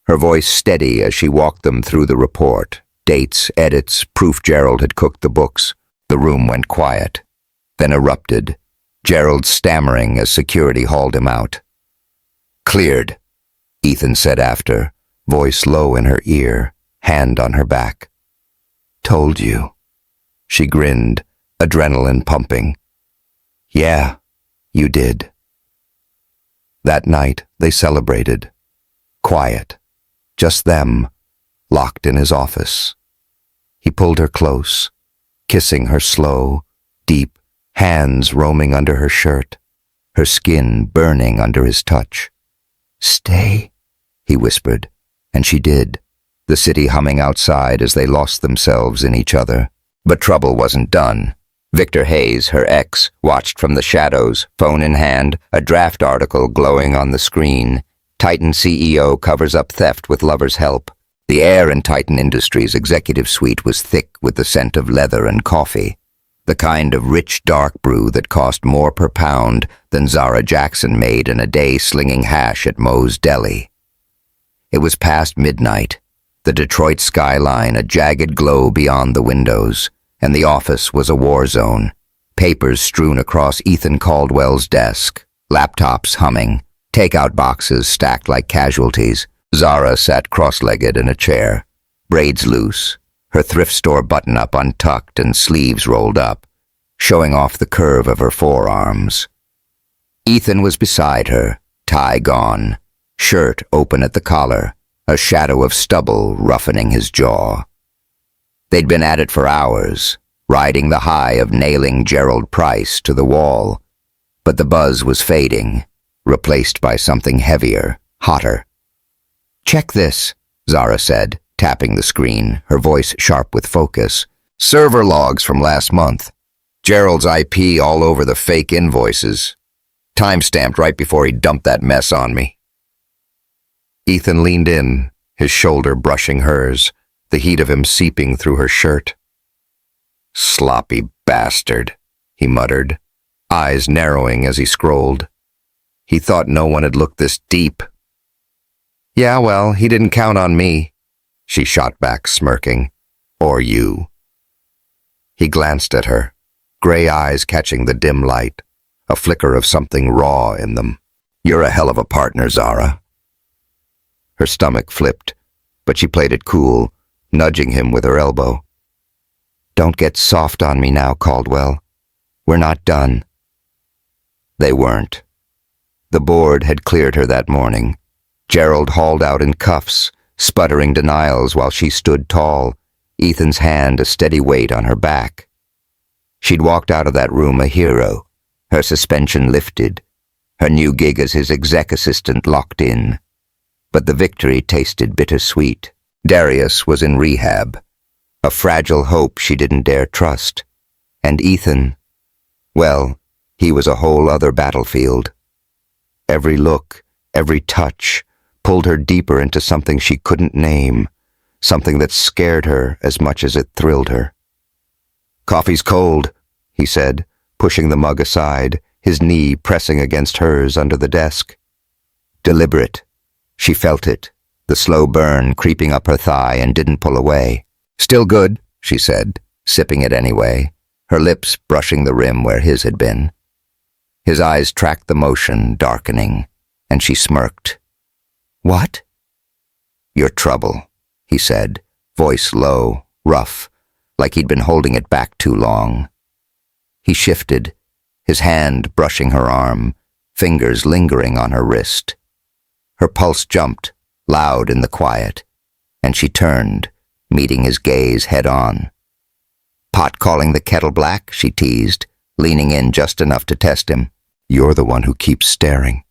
her voice steady as she walked them through the report, dates, edits, proof Gerald had cooked the books. The room went quiet, then erupted, Gerald stammering as security hauled him out. "Cleared," Ethan said after, voice low in her ear, hand on her back. "Told you." She grinned, adrenaline pumping. "Yeah, you did." That night they celebrated. Quiet. Just them, locked in his office. He pulled her close, kissing her slow, deep, hands roaming under her shirt, her skin burning under his touch. "Stay," he whispered, and she did, the city humming outside as they lost themselves in each other. But trouble wasn't done. Victor Hayes, her ex, watched from the shadows, phone in hand, a draft article glowing on the screen. Titan CEO covers up theft with lover's help. The air in Titan Industries' executive suite was thick with the scent of leather and coffee, the kind of rich dark brew that cost more per pound than Zara Jackson made in a day slinging hash at Moe's Deli. It was past midnight, the Detroit skyline a jagged glow beyond the windows, and the office was a war zone, papers strewn across Ethan Caldwell's desk, laptops humming, takeout boxes stacked like casualties. Zara sat cross-legged in a chair, braids loose, her thrift store button-up untucked and sleeves rolled up, showing off the curve of her forearms. Ethan was beside her, tie gone, shirt open at the collar, a shadow of stubble roughening his jaw. They'd been at it for hours, riding the high of nailing Gerald Price to the wall, but the buzz was fading, replaced by something heavier, hotter. "Check this," Zara said, tapping the screen, her voice sharp with focus. "Server logs from last month. Gerald's IP all over the fake invoices. Time-stamped right before he dumped that mess on me." Ethan leaned in, his shoulder brushing hers, the heat of him seeping through her shirt. "Sloppy bastard," he muttered, eyes narrowing as he scrolled. He thought no one had looked this deep. "Yeah, well, he didn't count on me," she shot back, smirking. "Or you." He glanced at her, gray eyes catching the dim light, a flicker of something raw in them. "You're a hell of a partner, Zara." Her stomach flipped, but she played it cool, nudging him with her elbow. "Don't get soft on me now, Caldwell. We're not done." They weren't. The board had cleared her that morning. Gerald hauled out in cuffs, sputtering denials while she stood tall, Ethan's hand a steady weight on her back. She'd walked out of that room a hero, her suspension lifted, her new gig as his exec assistant locked in. But the victory tasted bittersweet. Darius was in rehab, a fragile hope she didn't dare trust. And Ethan, well, he was a whole other battlefield. Every look, every touch, pulled her deeper into something she couldn't name, something that scared her as much as it thrilled her. "Coffee's cold," he said, pushing the mug aside, his knee pressing against hers under the desk. Deliberate. She felt it, the slow burn creeping up her thigh, and didn't pull away. "Still good," she said, sipping it anyway, her lips brushing the rim where his had been. His eyes tracked the motion, darkening, and she smirked. "What?" "Your trouble," he said, voice low, rough, like he'd been holding it back too long. He shifted, his hand brushing her arm, fingers lingering on her wrist. Her pulse jumped, loud in the quiet, and she turned, meeting his gaze head-on. "Pot calling the kettle black?" she teased, leaning in just enough to test him. "You're the one who keeps staring."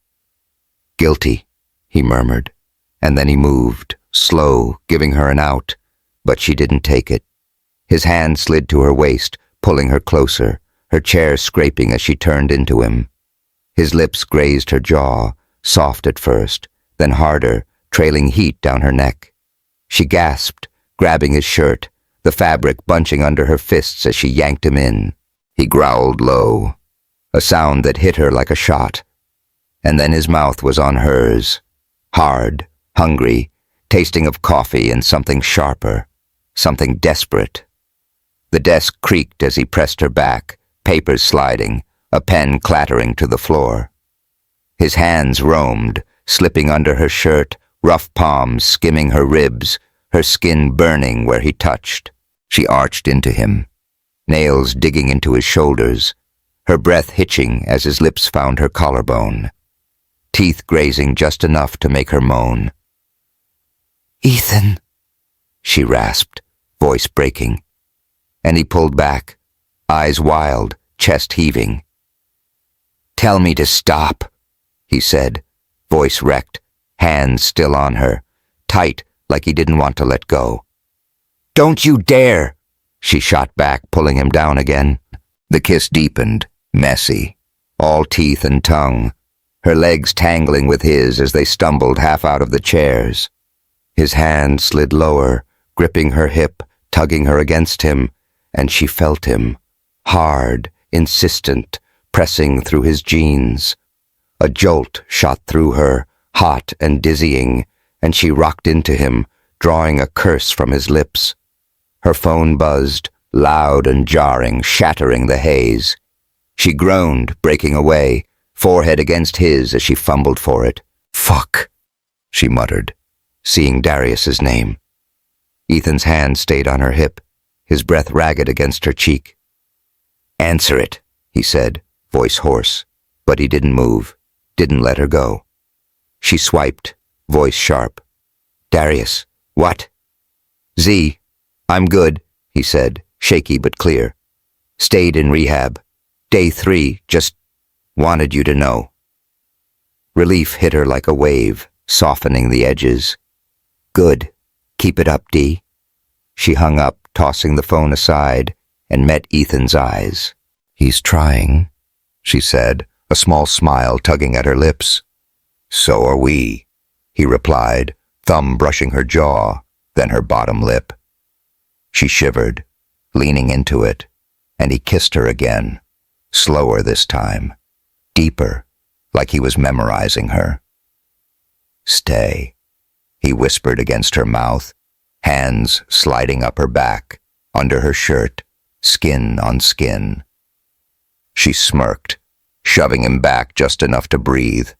"Guilty," he murmured, and then he moved, slow, giving her an out, but she didn't take it. His hand slid to her waist, pulling her closer, her chair scraping as she turned into him. His lips grazed her jaw, soft at first, then harder, trailing heat down her neck. She gasped, grabbing his shirt, the fabric bunching under her fists as she yanked him in. He growled low, a sound that hit her like a shot. And then his mouth was on hers, hard, hungry, tasting of coffee and something sharper. something desperate. The desk creaked as he pressed her back, papers sliding, a pen clattering to the floor. His hands roamed, slipping under her shirt, rough palms skimming her ribs, her skin burning where he touched. She arched into him, nails digging into his shoulders, her breath hitching as his lips found her collarbone, teeth grazing just enough to make her moan. "Ethan," she rasped, voice breaking. And he pulled back, eyes wild, chest heaving. "Tell me to stop," he said, voice wrecked, hands still on her, tight like he didn't want to let go. "Don't you dare!" she shot back, pulling him down again. The kiss deepened, messy, all teeth and tongue, her legs tangling with his as they stumbled half out of the chairs. His hand slid lower, gripping her hip, tugging her against him, and she felt him, hard, insistent, pressing through his jeans. A jolt shot through her, hot and dizzying, and she rocked into him, drawing a curse from his lips. Her phone buzzed, loud and jarring, shattering the haze. She groaned, breaking away, forehead against his as she fumbled for it. "Fuck," she muttered, seeing Darius's name. Ethan's hand stayed on her hip, his breath ragged against her cheek. "Answer it," he said, voice hoarse, but he didn't move, didn't let her go. She swiped, voice sharp. "Darius, what?" "Z, I'm good," he said, shaky but clear. "Stayed in rehab. Day 3, just wanted you to know." Relief hit her like a wave, softening the edges. "Good. Keep it up, D." She hung up, tossing the phone aside, and met Ethan's eyes. "He's trying," she said, a small smile tugging at her lips. "So are we," he replied, thumb brushing her jaw, then her bottom lip. She shivered, leaning into it, and he kissed her again, slower this time, deeper, like he was memorizing her. "Stay," he whispered against her mouth, hands sliding up her back, under her shirt, skin on skin. She smirked, shoving him back just enough to breathe.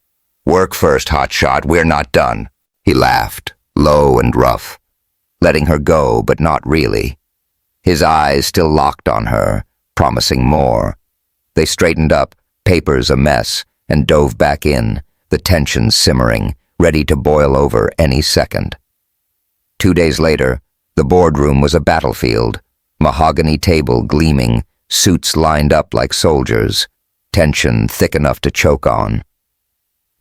"Work first, hotshot, we're not done." He laughed, low and rough, letting her go, but not really. His eyes still locked on her, promising more. They straightened up, papers a mess, and dove back in, the tension simmering, ready to boil over any second. 2 days later, the boardroom was a battlefield, mahogany table gleaming, suits lined up like soldiers, tension thick enough to choke on.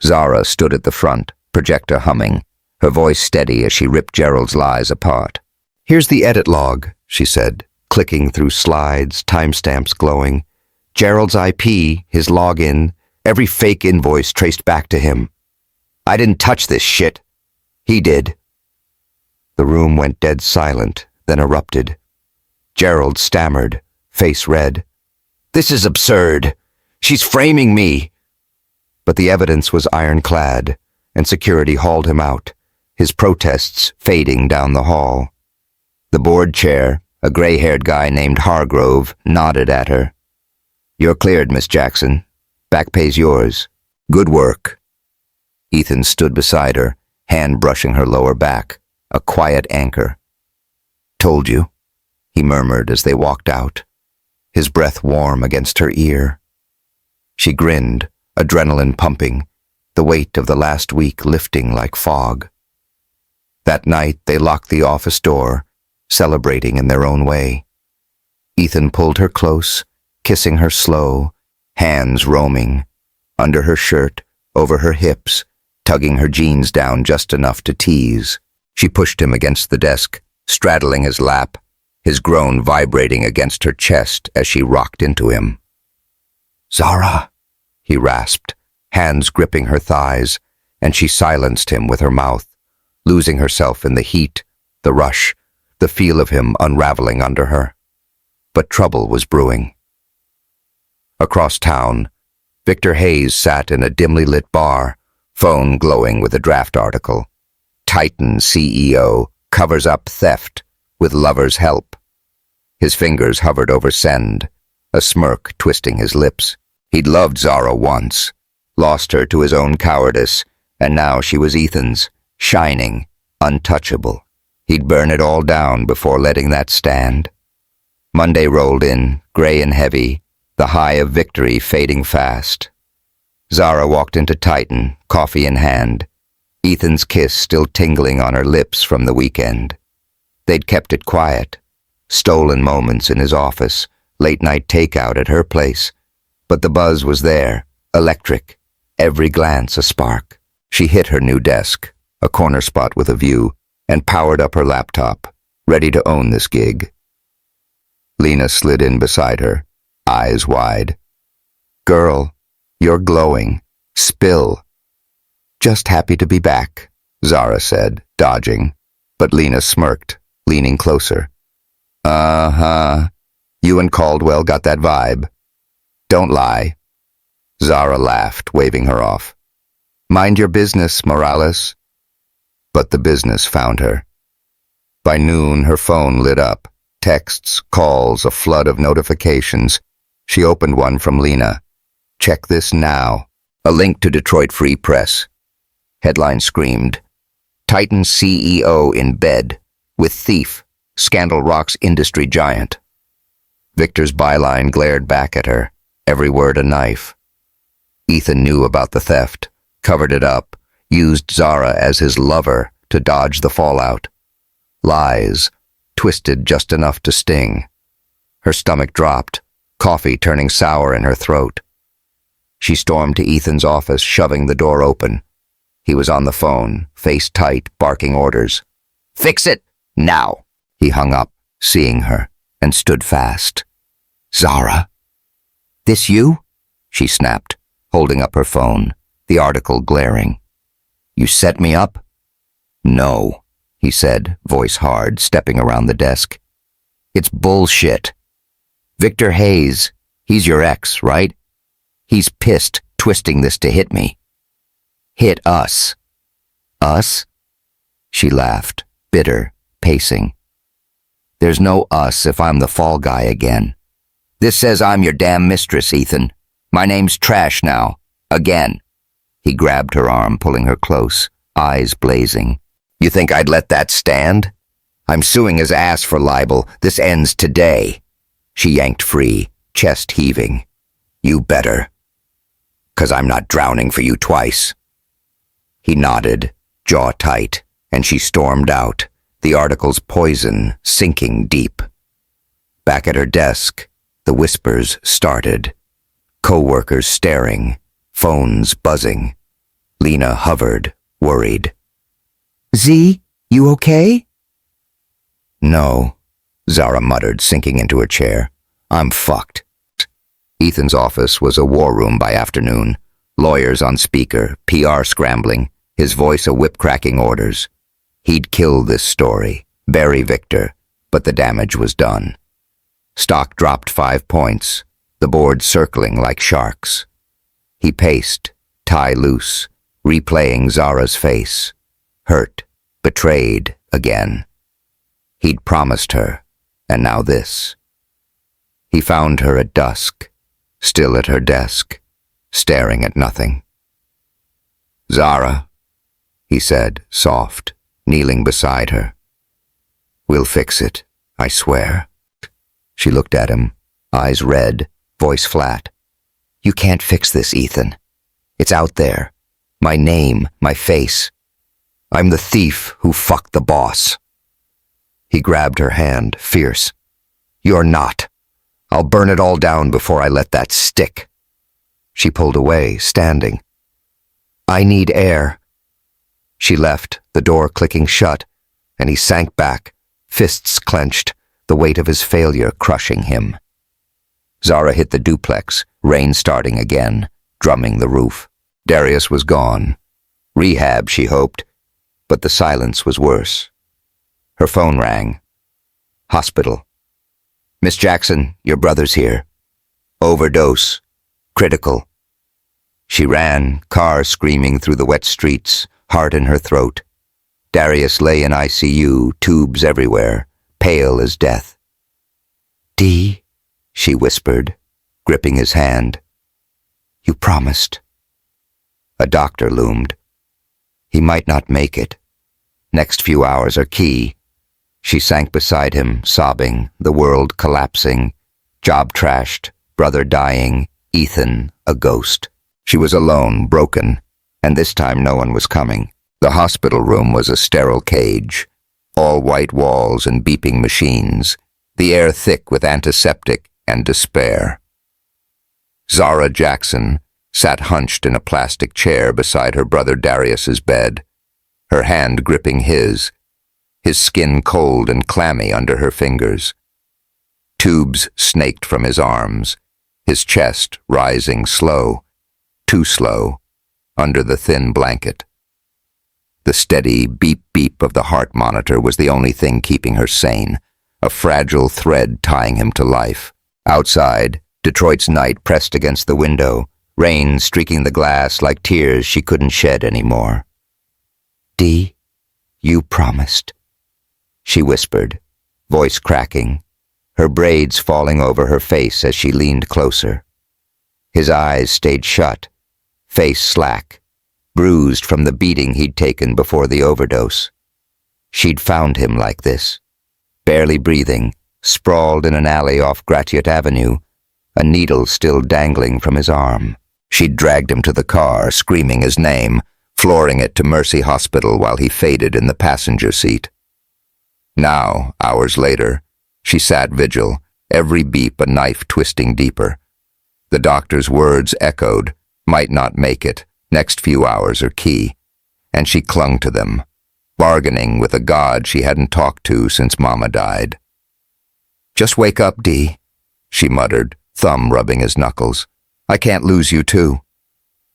Zara stood at the front, projector humming, her voice steady as she ripped Gerald's lies apart. "Here's the edit log," she said, clicking through slides, timestamps glowing. "Gerald's IP, his login, every fake invoice traced back to him. I didn't touch this shit. He did." The room went dead silent, then erupted. Gerald stammered, face red. "This is absurd. She's framing me." But the evidence was ironclad, and security hauled him out, his protests fading down the hall. The board chair, a gray-haired guy named Hargrove, nodded at her. "You're cleared, Miss Jackson. Back pay's yours. Good work." Ethan stood beside her, hand brushing her lower back, a quiet anchor. "Told you," he murmured as they walked out, his breath warm against her ear. She grinned, adrenaline pumping, the weight of the last week lifting like fog. That night they locked the office door, celebrating in their own way. Ethan pulled her close, kissing her slow, hands roaming, under her shirt, over her hips, tugging her jeans down just enough to tease. She pushed him against the desk, straddling his lap, his groan vibrating against her chest as she rocked into him. "Zara," he rasped, hands gripping her thighs, and she silenced him with her mouth, losing herself in the heat, the rush, the feel of him unraveling under her. But trouble was brewing. Across town, Victor Hayes sat in a dimly lit bar, phone glowing with a draft article. Titan CEO covers up theft, with lover's help. His fingers hovered over send, a smirk twisting his lips. He'd loved Zara once, lost her to his own cowardice, and now she was Ethan's, shining, untouchable. He'd burn it all down before letting that stand. Monday rolled in, gray and heavy, the high of victory fading fast. Zara walked into Titan, coffee in hand, Ethan's kiss still tingling on her lips from the weekend. They'd kept it quiet, stolen moments in his office, late-night takeout at her place, but the buzz was there, electric, every glance a spark. She hit her new desk, a corner spot with a view, and powered up her laptop, ready to own this gig. Lena slid in beside her, eyes wide. "Girl, you're glowing. Spill." "Just happy to be back," Zara said, dodging, but Lena smirked, leaning closer. "Uh-huh. You and Caldwell got that vibe." "Don't lie." Zara laughed, waving her off. "Mind your business, Morales." But the business found her. By noon, her phone lit up. Texts, calls, a flood of notifications. She opened one from Lena. "Check this now." A link to Detroit Free Press. Headline screamed, "Titan CEO in bed with thief. Scandal rocks industry giant." Victor's byline glared back at her, every word a knife. Ethan knew about the theft, covered it up, used Zara as his lover to dodge the fallout. Lies, twisted just enough to sting. Her stomach dropped, coffee turning sour in her throat. She stormed to Ethan's office, shoving the door open. He was on the phone, face tight, barking orders. "Fix it, now!" He hung up, seeing her, and stood fast. "Zara?" "This you?" she snapped, holding up her phone, the article glaring. "You set me up?" "No," he said, voice hard, stepping around the desk. "It's bullshit. Victor Hayes, he's your ex, right? He's pissed, twisting this to hit me. Hit us." "Us?" She laughed, bitter, pacing. "There's no us if I'm the fall guy again. This says I'm your damn mistress, Ethan. My name's Trash now. Again." He grabbed her arm, pulling her close, eyes blazing. "You think I'd let that stand? I'm suing his ass for libel. This ends today." She yanked free, chest heaving. "You better. 'Cause I'm not drowning for you twice." He nodded, jaw tight, and she stormed out, the article's poison sinking deep. Back at her desk, the whispers started. Co-workers staring, phones buzzing. Lena hovered, worried. "Z, you okay?" "No," Zara muttered, sinking into her chair. "I'm fucked." Ethan's office was a war room by afternoon. Lawyers on speaker, PR scrambling, his voice a whip-cracking orders. He'd kill this story, bury Victor, but the damage was done. Stock dropped 5 points, the board circling like sharks. He paced, tie loose, replaying Zara's face. Hurt, betrayed, again. He'd promised her, and now this. He found her at dusk, still at her desk, staring at nothing. "Zara," he said, soft, kneeling beside her. "We'll fix it, I swear." She looked at him, eyes red, voice flat. "You can't fix this, Ethan. It's out there. My name, my face. I'm the thief who fucked the boss." He grabbed her hand, fierce. "You're not. I'll burn it all down before I let that stick." She pulled away, standing. "I need air." She left, the door clicking shut, and he sank back, fists clenched, the weight of his failure crushing him. Zara hit the duplex, rain starting again, drumming the roof. Darius was gone. Rehab, she hoped, but the silence was worse. Her phone rang. "Hospital. Miss Jackson, your brother's here. Overdose. Critical." She ran, car screaming through the wet streets, heart in her throat. Darius lay in ICU, tubes everywhere, pale as death. "Dee," she whispered, gripping his hand. "You promised." A doctor loomed. He might not make it. Next few hours are key. She sank beside him, sobbing, the world collapsing. Job trashed, brother dying, Ethan a ghost. She was alone, broken, and this time no one was coming. The hospital room was a sterile cage, all white walls and beeping machines, the air thick with antiseptic and despair. Zara Jackson sat hunched in a plastic chair beside her brother Darius's bed, her hand gripping his skin cold and clammy under her fingers. Tubes snaked from his arms, his chest rising slow, too slow, under the thin blanket. The steady beep-beep of the heart monitor was the only thing keeping her sane, a fragile thread tying him to life. Outside, Detroit's night pressed against the window, rain streaking the glass like tears she couldn't shed anymore. "Dee, you promised," she whispered, voice cracking, her braids falling over her face as she leaned closer. His eyes stayed shut, face slack, bruised from the beating he'd taken before the overdose. She'd found him like this, barely breathing, sprawled in an alley off Gratiot Avenue, a needle still dangling from his arm. She'd dragged him to the car, screaming his name, flooring it to Mercy Hospital while he faded in the passenger seat. Now, hours later, she sat vigil, every beep a knife twisting deeper. The doctor's words echoed, "Might not make it, next few hours are key," and she clung to them, bargaining with a God she hadn't talked to since Mama died. "Just wake up, Dee," she muttered, thumb rubbing his knuckles. "I can't lose you too."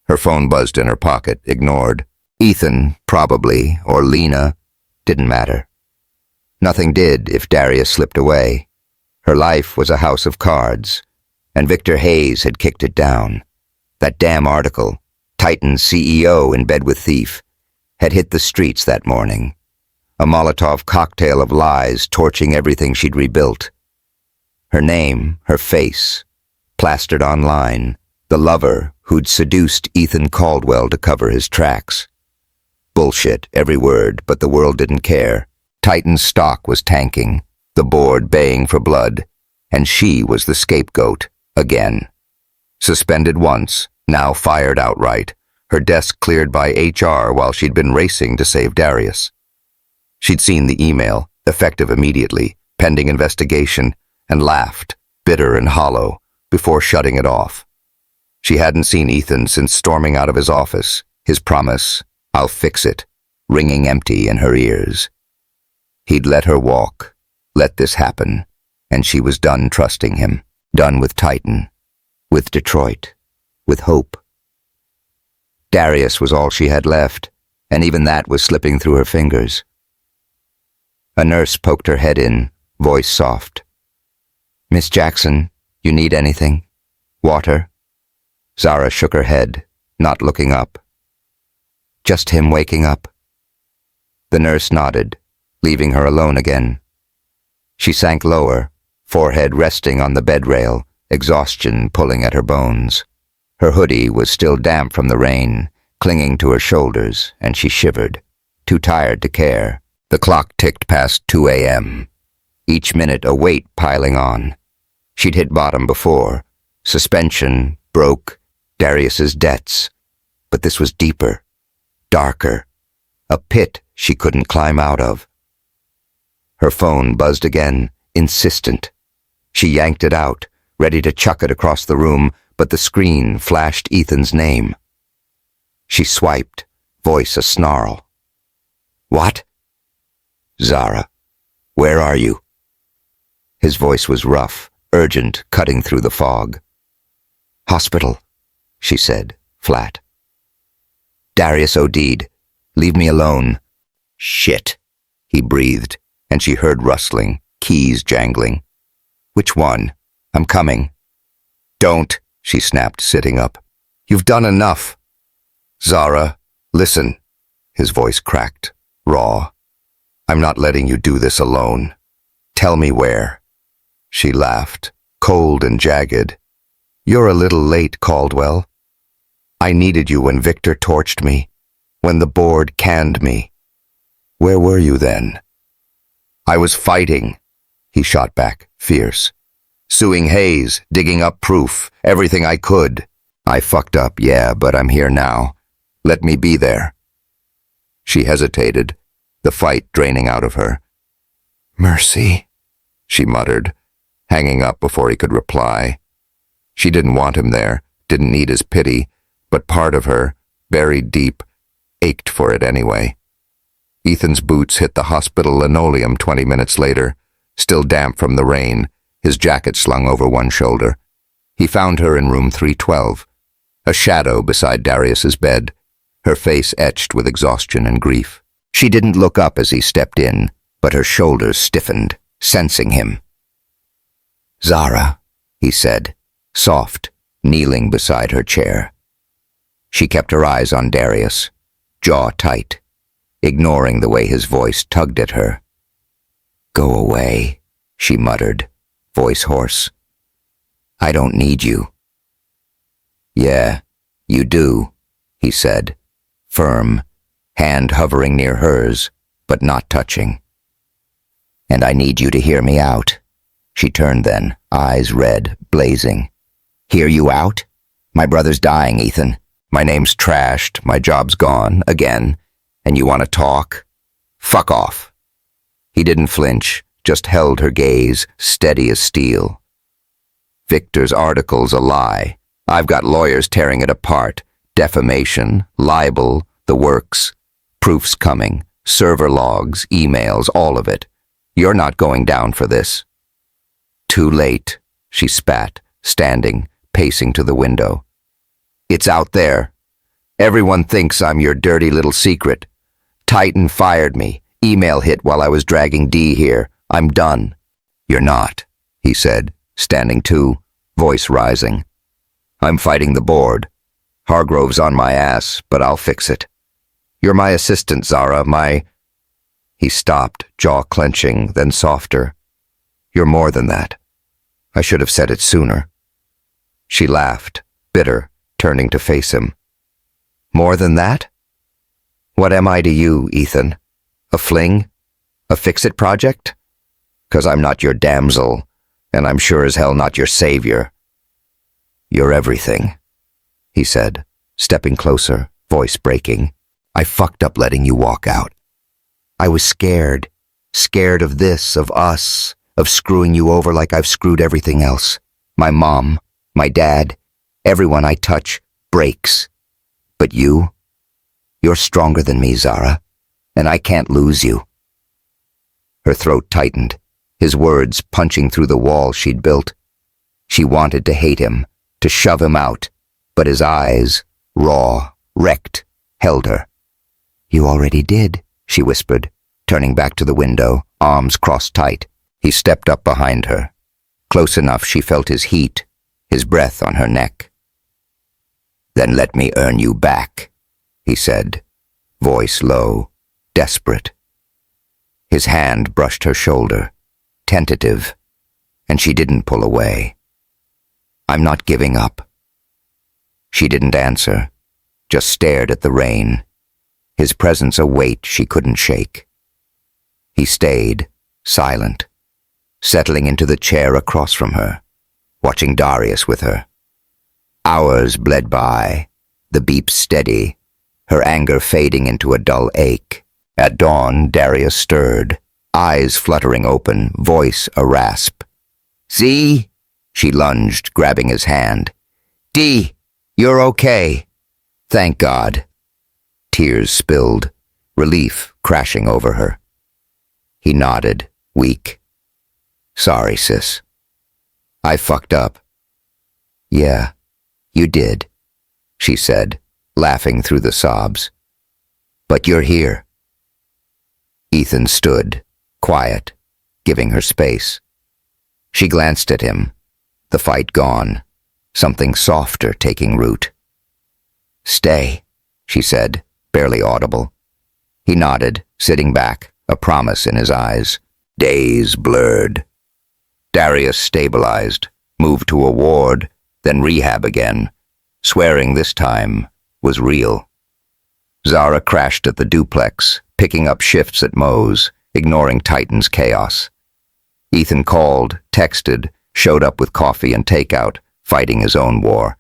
Her phone buzzed in her pocket, ignored. Ethan, probably, or Lena, didn't matter. Nothing did if Darius slipped away. Her life was a house of cards, and Victor Hayes had kicked it down. That damn article, Titan's CEO in bed with thief, had hit the streets that morning. A Molotov cocktail of lies torching everything she'd rebuilt. Her name, her face, plastered online, the lover who'd seduced Ethan Caldwell to cover his tracks. Bullshit, every word, but the world didn't care. Titan's stock was tanking, the board baying for blood, and she was the scapegoat, again. Suspended once, now fired outright, her desk cleared by HR while she'd been racing to save Darius. She'd seen the email, effective immediately, pending investigation, and laughed, bitter and hollow, before shutting it off. She hadn't seen Ethan since storming out of his office, his promise, "I'll fix it," ringing empty in her ears. He'd let her walk, let this happen, and she was done trusting him, done with Titan, with Detroit, with hope. Darius was all she had left, and even that was slipping through her fingers. A nurse poked her head in, voice soft. "Miss Jackson, you need anything? Water?" Zara shook her head, not looking up. "Just him waking up." The nurse nodded, leaving her alone again. She sank lower, forehead resting on the bed rail, exhaustion pulling at her bones. Her hoodie was still damp from the rain, clinging to her shoulders, and she shivered, too tired to care. The clock ticked past 2 a.m., each minute a weight piling on. She'd hit bottom before, suspension, broke, Darius's debts. But this was deeper, darker, a pit she couldn't climb out of. Her phone buzzed again, insistent. She yanked it out, ready to chuck it across the room, but the screen flashed Ethan's name. She swiped, voice a snarl. "What?" "Zara, where are you?" His voice was rough, urgent, cutting through the fog. "Hospital," she said, flat. "Darius OD'd. Leave me alone." "Shit," he breathed, and she heard rustling, keys jangling. "Which one? I'm coming." "Don't," she snapped, sitting up. "You've done enough." "Zara, listen." His voice cracked, raw. "I'm not letting you do this alone." Tell me where. She laughed, cold and jagged. You're a little late, Caldwell. I needed you when Victor torched me, when the board canned me. Where were you then? I was fighting, he shot back, fierce. Suing Hayes, digging up proof, everything I could. I fucked up, yeah, but I'm here now. Let me be there. She hesitated, the fight draining out of her. Mercy, she muttered, hanging up before he could reply. She didn't want him there, didn't need his pity, but part of her, buried deep, ached for it anyway. Ethan's boots hit the hospital linoleum 20 minutes later, still damp from the rain, his jacket slung over one shoulder. He found her in room 312, a shadow beside Darius's bed, her face etched with exhaustion and grief. She didn't look up as he stepped in, but her shoulders stiffened, sensing him. Zara, he said, soft, kneeling beside her chair. She kept her eyes on Darius, jaw tight, ignoring the way his voice tugged at her. Go away, she muttered, voice hoarse. I don't need you. Yeah, you do, he said, firm, hand hovering near hers, but not touching. And I need you to hear me out. She turned then, eyes red, blazing. Hear you out? My brother's dying, Ethan. My name's trashed, my job's gone, again, and you want to talk? Fuck off. He didn't flinch, just held her gaze, steady as steel. Victor's article's a lie. I've got lawyers tearing it apart. Defamation, libel, the works. Proofs coming, server logs, emails, all of it. You're not going down for this. Too late, she spat, standing, pacing to the window. It's out there. Everyone thinks I'm your dirty little secret. Titan fired me. Email hit while I was dragging D here. I'm done. You're not, he said, standing too, voice rising. I'm fighting the board. Hargrove's on my ass, but I'll fix it. You're my assistant, Zara, my... He stopped, jaw clenching, then softer. You're more than that. I should have said it sooner. She laughed, bitter, turning to face him. More than that? What am I to you, Ethan? A fling? A fix-it project? 'Cause I'm not your damsel, and I'm sure as hell not your savior. You're everything, he said, stepping closer, voice breaking. I fucked up letting you walk out. I was scared of this, of us, of screwing you over like I've screwed everything else. My mom, my dad, everyone I touch breaks. But you're stronger than me, Zara, and I can't lose you. Her throat tightened, his words punching through the wall she'd built. She wanted to hate him, to shove him out, but his eyes, raw, wrecked, held her. You already did, she whispered, turning back to the window, arms crossed tight. He stepped up behind her. Close enough she felt his heat, his breath on her neck. Then let me earn you back, he said, voice low, desperate. His hand brushed her shoulder, tentative, and she didn't pull away. I'm not giving up. She didn't answer, just stared at the rain, his presence a weight she couldn't shake. He stayed, silent, settling into the chair across from her, watching Darius with her. Hours bled by, the beep steady, her anger fading into a dull ache. At dawn, Darius stirred, eyes fluttering open, voice a rasp. See? She lunged, grabbing his hand. D, you're okay. Thank God. Tears spilled, relief crashing over her. He nodded, weak. Sorry, sis. I fucked up. Yeah, you did, she said, laughing through the sobs. But you're here. Ethan stood, quiet, giving her space. She glanced at him, the fight gone, something softer taking root. Stay, she said, barely audible. He nodded, sitting back, a promise in his eyes. Days blurred. Darius stabilized, moved to a ward, then rehab again, swearing this time was real. Zara crashed at the duplex, picking up shifts at Moe's, ignoring Titan's chaos. Ethan called, texted, showed up with coffee and takeout, fighting his own war.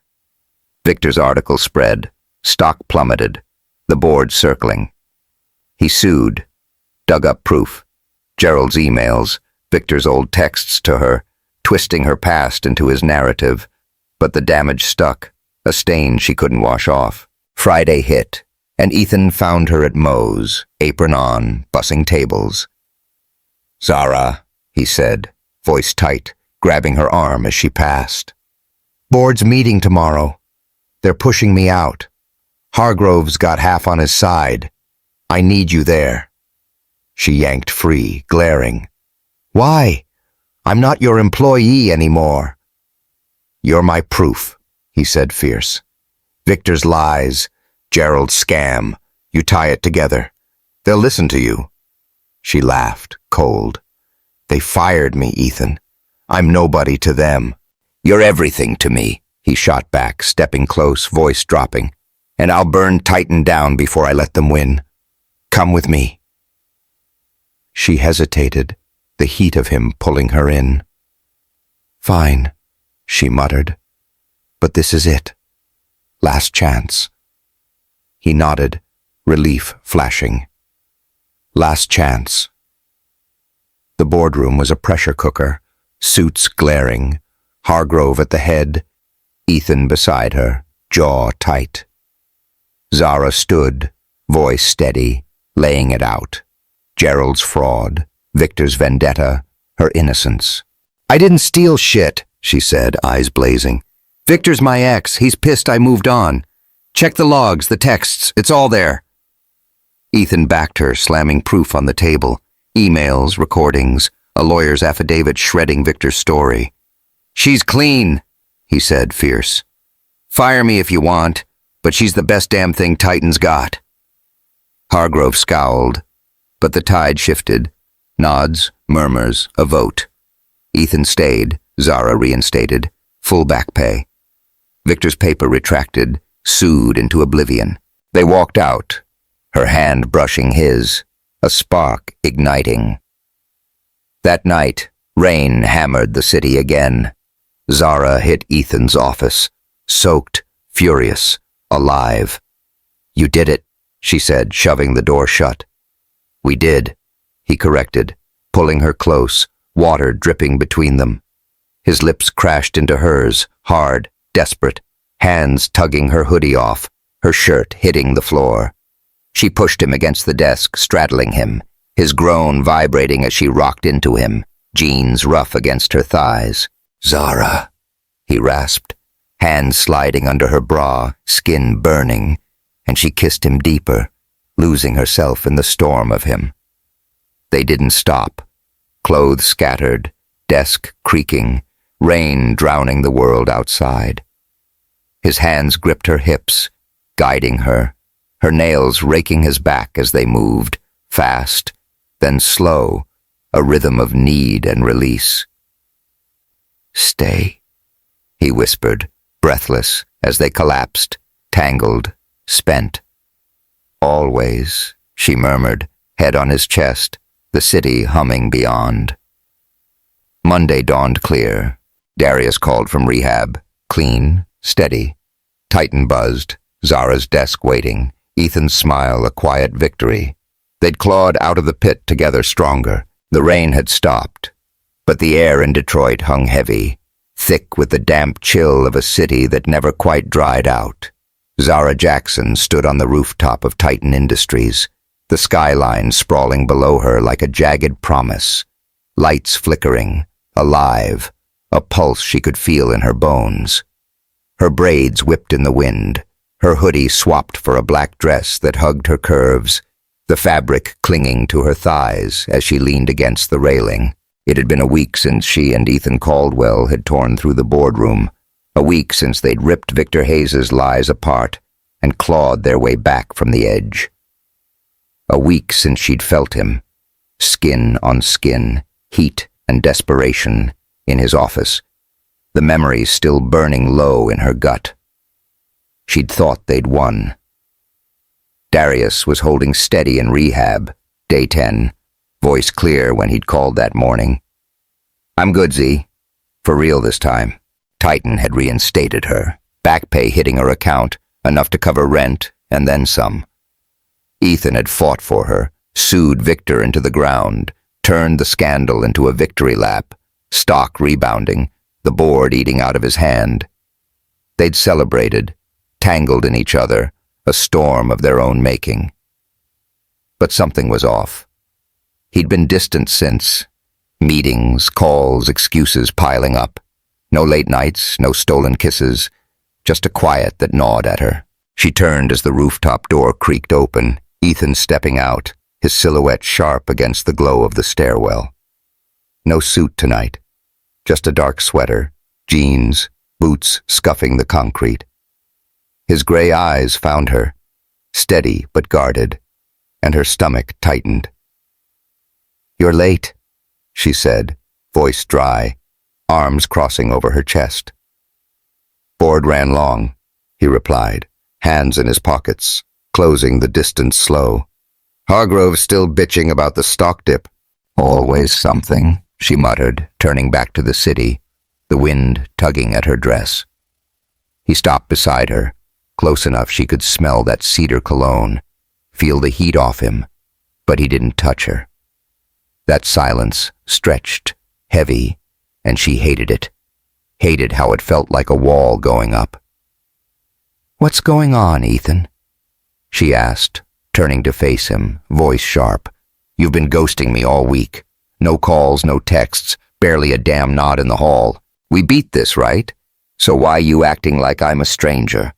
Victor's article spread, stock plummeted, the board circling. He sued, dug up proof, Gerald's emails, Victor's old texts to her, twisting her past into his narrative, but the damage stuck, a stain she couldn't wash off. Friday hit, and Ethan found her at Moe's, apron on, bussing tables. "Zara," he said, voice tight, grabbing her arm as she passed. "Board's meeting tomorrow. They're pushing me out. Hargrove's got half on his side. I need you there." She yanked free, glaring. "Why? I'm not your employee anymore." "You're my proof," he said fierce. "Victor's lies, Gerald's scam. You tie it together. They'll listen to you." She laughed, cold. "They fired me, Ethan. I'm nobody to them." "You're everything to me," he shot back, stepping close, voice dropping. "And I'll burn Titan down before I let them win. Come with me." She hesitated, the heat of him pulling her in. "Fine," she muttered. "But this is it. Last chance." He nodded, relief flashing. Last chance. The boardroom was a pressure cooker, suits glaring, Hargrove at the head, Ethan beside her, jaw tight. Zara stood, voice steady, laying it out. Gerald's fraud, Victor's vendetta, her innocence. "I didn't steal shit," she said, eyes blazing. "Victor's my ex. He's pissed I moved on. Check the logs, the texts, it's all there." Ethan backed her, slamming proof on the table. Emails, recordings, a lawyer's affidavit shredding Victor's story. "She's clean," he said, fierce. "Fire me if you want, but she's the best damn thing Titan's got." Hargrove scowled, but the tide shifted. Nods, murmurs, a vote. Ethan stayed, Zara reinstated, full back pay. Victor's paper retracted, sued into oblivion. They walked out, her hand brushing his, a spark igniting. That night, rain hammered the city again. Zara hit Ethan's office, soaked, furious, alive. "You did it," she said, shoving the door shut. "We did," he corrected, pulling her close, water dripping between them. His lips crashed into hers, hard, desperate, hands tugging her hoodie off, her shirt hitting the floor. She pushed him against the desk, straddling him, his groan vibrating as she rocked into him, jeans rough against her thighs. "Zara," he rasped, hands sliding under her bra, skin burning, and she kissed him deeper, losing herself in the storm of him. They didn't stop. Clothes scattered, desk creaking, rain drowning the world outside. His hands gripped her hips, guiding her, her nails raking his back as they moved, fast, then slow, a rhythm of need and release. "Stay," he whispered, breathless, as they collapsed, tangled, spent. "Always," she murmured, head on his chest, the city humming beyond. Monday dawned clear. Darius called from rehab, clean, steady. Titan buzzed, Zara's desk waiting, Ethan's smile a quiet victory. They'd clawed out of the pit together stronger. The rain had stopped, but the air in Detroit hung heavy, thick with the damp chill of a city that never quite dried out. Zara Jackson stood on the rooftop of Titan Industries, the skyline sprawling below her like a jagged promise, lights flickering, alive, a pulse she could feel in her bones. Her braids whipped in the wind, her hoodie swapped for a black dress that hugged her curves, the fabric clinging to her thighs as she leaned against the railing. It had been a week since she and Ethan Caldwell had torn through the boardroom, a week since they'd ripped Victor Hayes' lies apart and clawed their way back from the edge. A week since she'd felt him, skin on skin, heat and desperation, in his office, the memories still burning low in her gut. She'd thought they'd won. Darius was holding steady in rehab, day 10, voice clear when he'd called that morning. "I'm good, Z. For real this time." Titan had reinstated her, back pay hitting her account, enough to cover rent and then some. Ethan had fought for her, sued Victor into the ground, turned the scandal into a victory lap, stock rebounding, the board eating out of his hand. They'd celebrated, tangled in each other, a storm of their own making. But something was off. He'd been distant since. Meetings, calls, excuses piling up. No late nights, no stolen kisses, just a quiet that gnawed at her. She turned as the rooftop door creaked open, Ethan stepping out, his silhouette sharp against the glow of the stairwell. No suit tonight, just a dark sweater, jeans, boots scuffing the concrete. His gray eyes found her, steady but guarded, and her stomach tightened. "You're late," she said, voice dry, arms crossing over her chest. "Board ran long," he replied, hands in his pockets, closing the distance slow. "Hargrove's still bitching about the stock dip." "Always something," she muttered, turning back to the city, the wind tugging at her dress. He stopped beside her, close enough she could smell that cedar cologne, feel the heat off him, but he didn't touch her. That silence stretched, heavy, and she hated it, hated how it felt like a wall going up. "What's going on, Ethan?" she asked, turning to face him, voice sharp. "You've been ghosting me all week. No calls, no texts, barely a damn nod in the hall. We beat this, right? So why you acting like I'm a stranger?"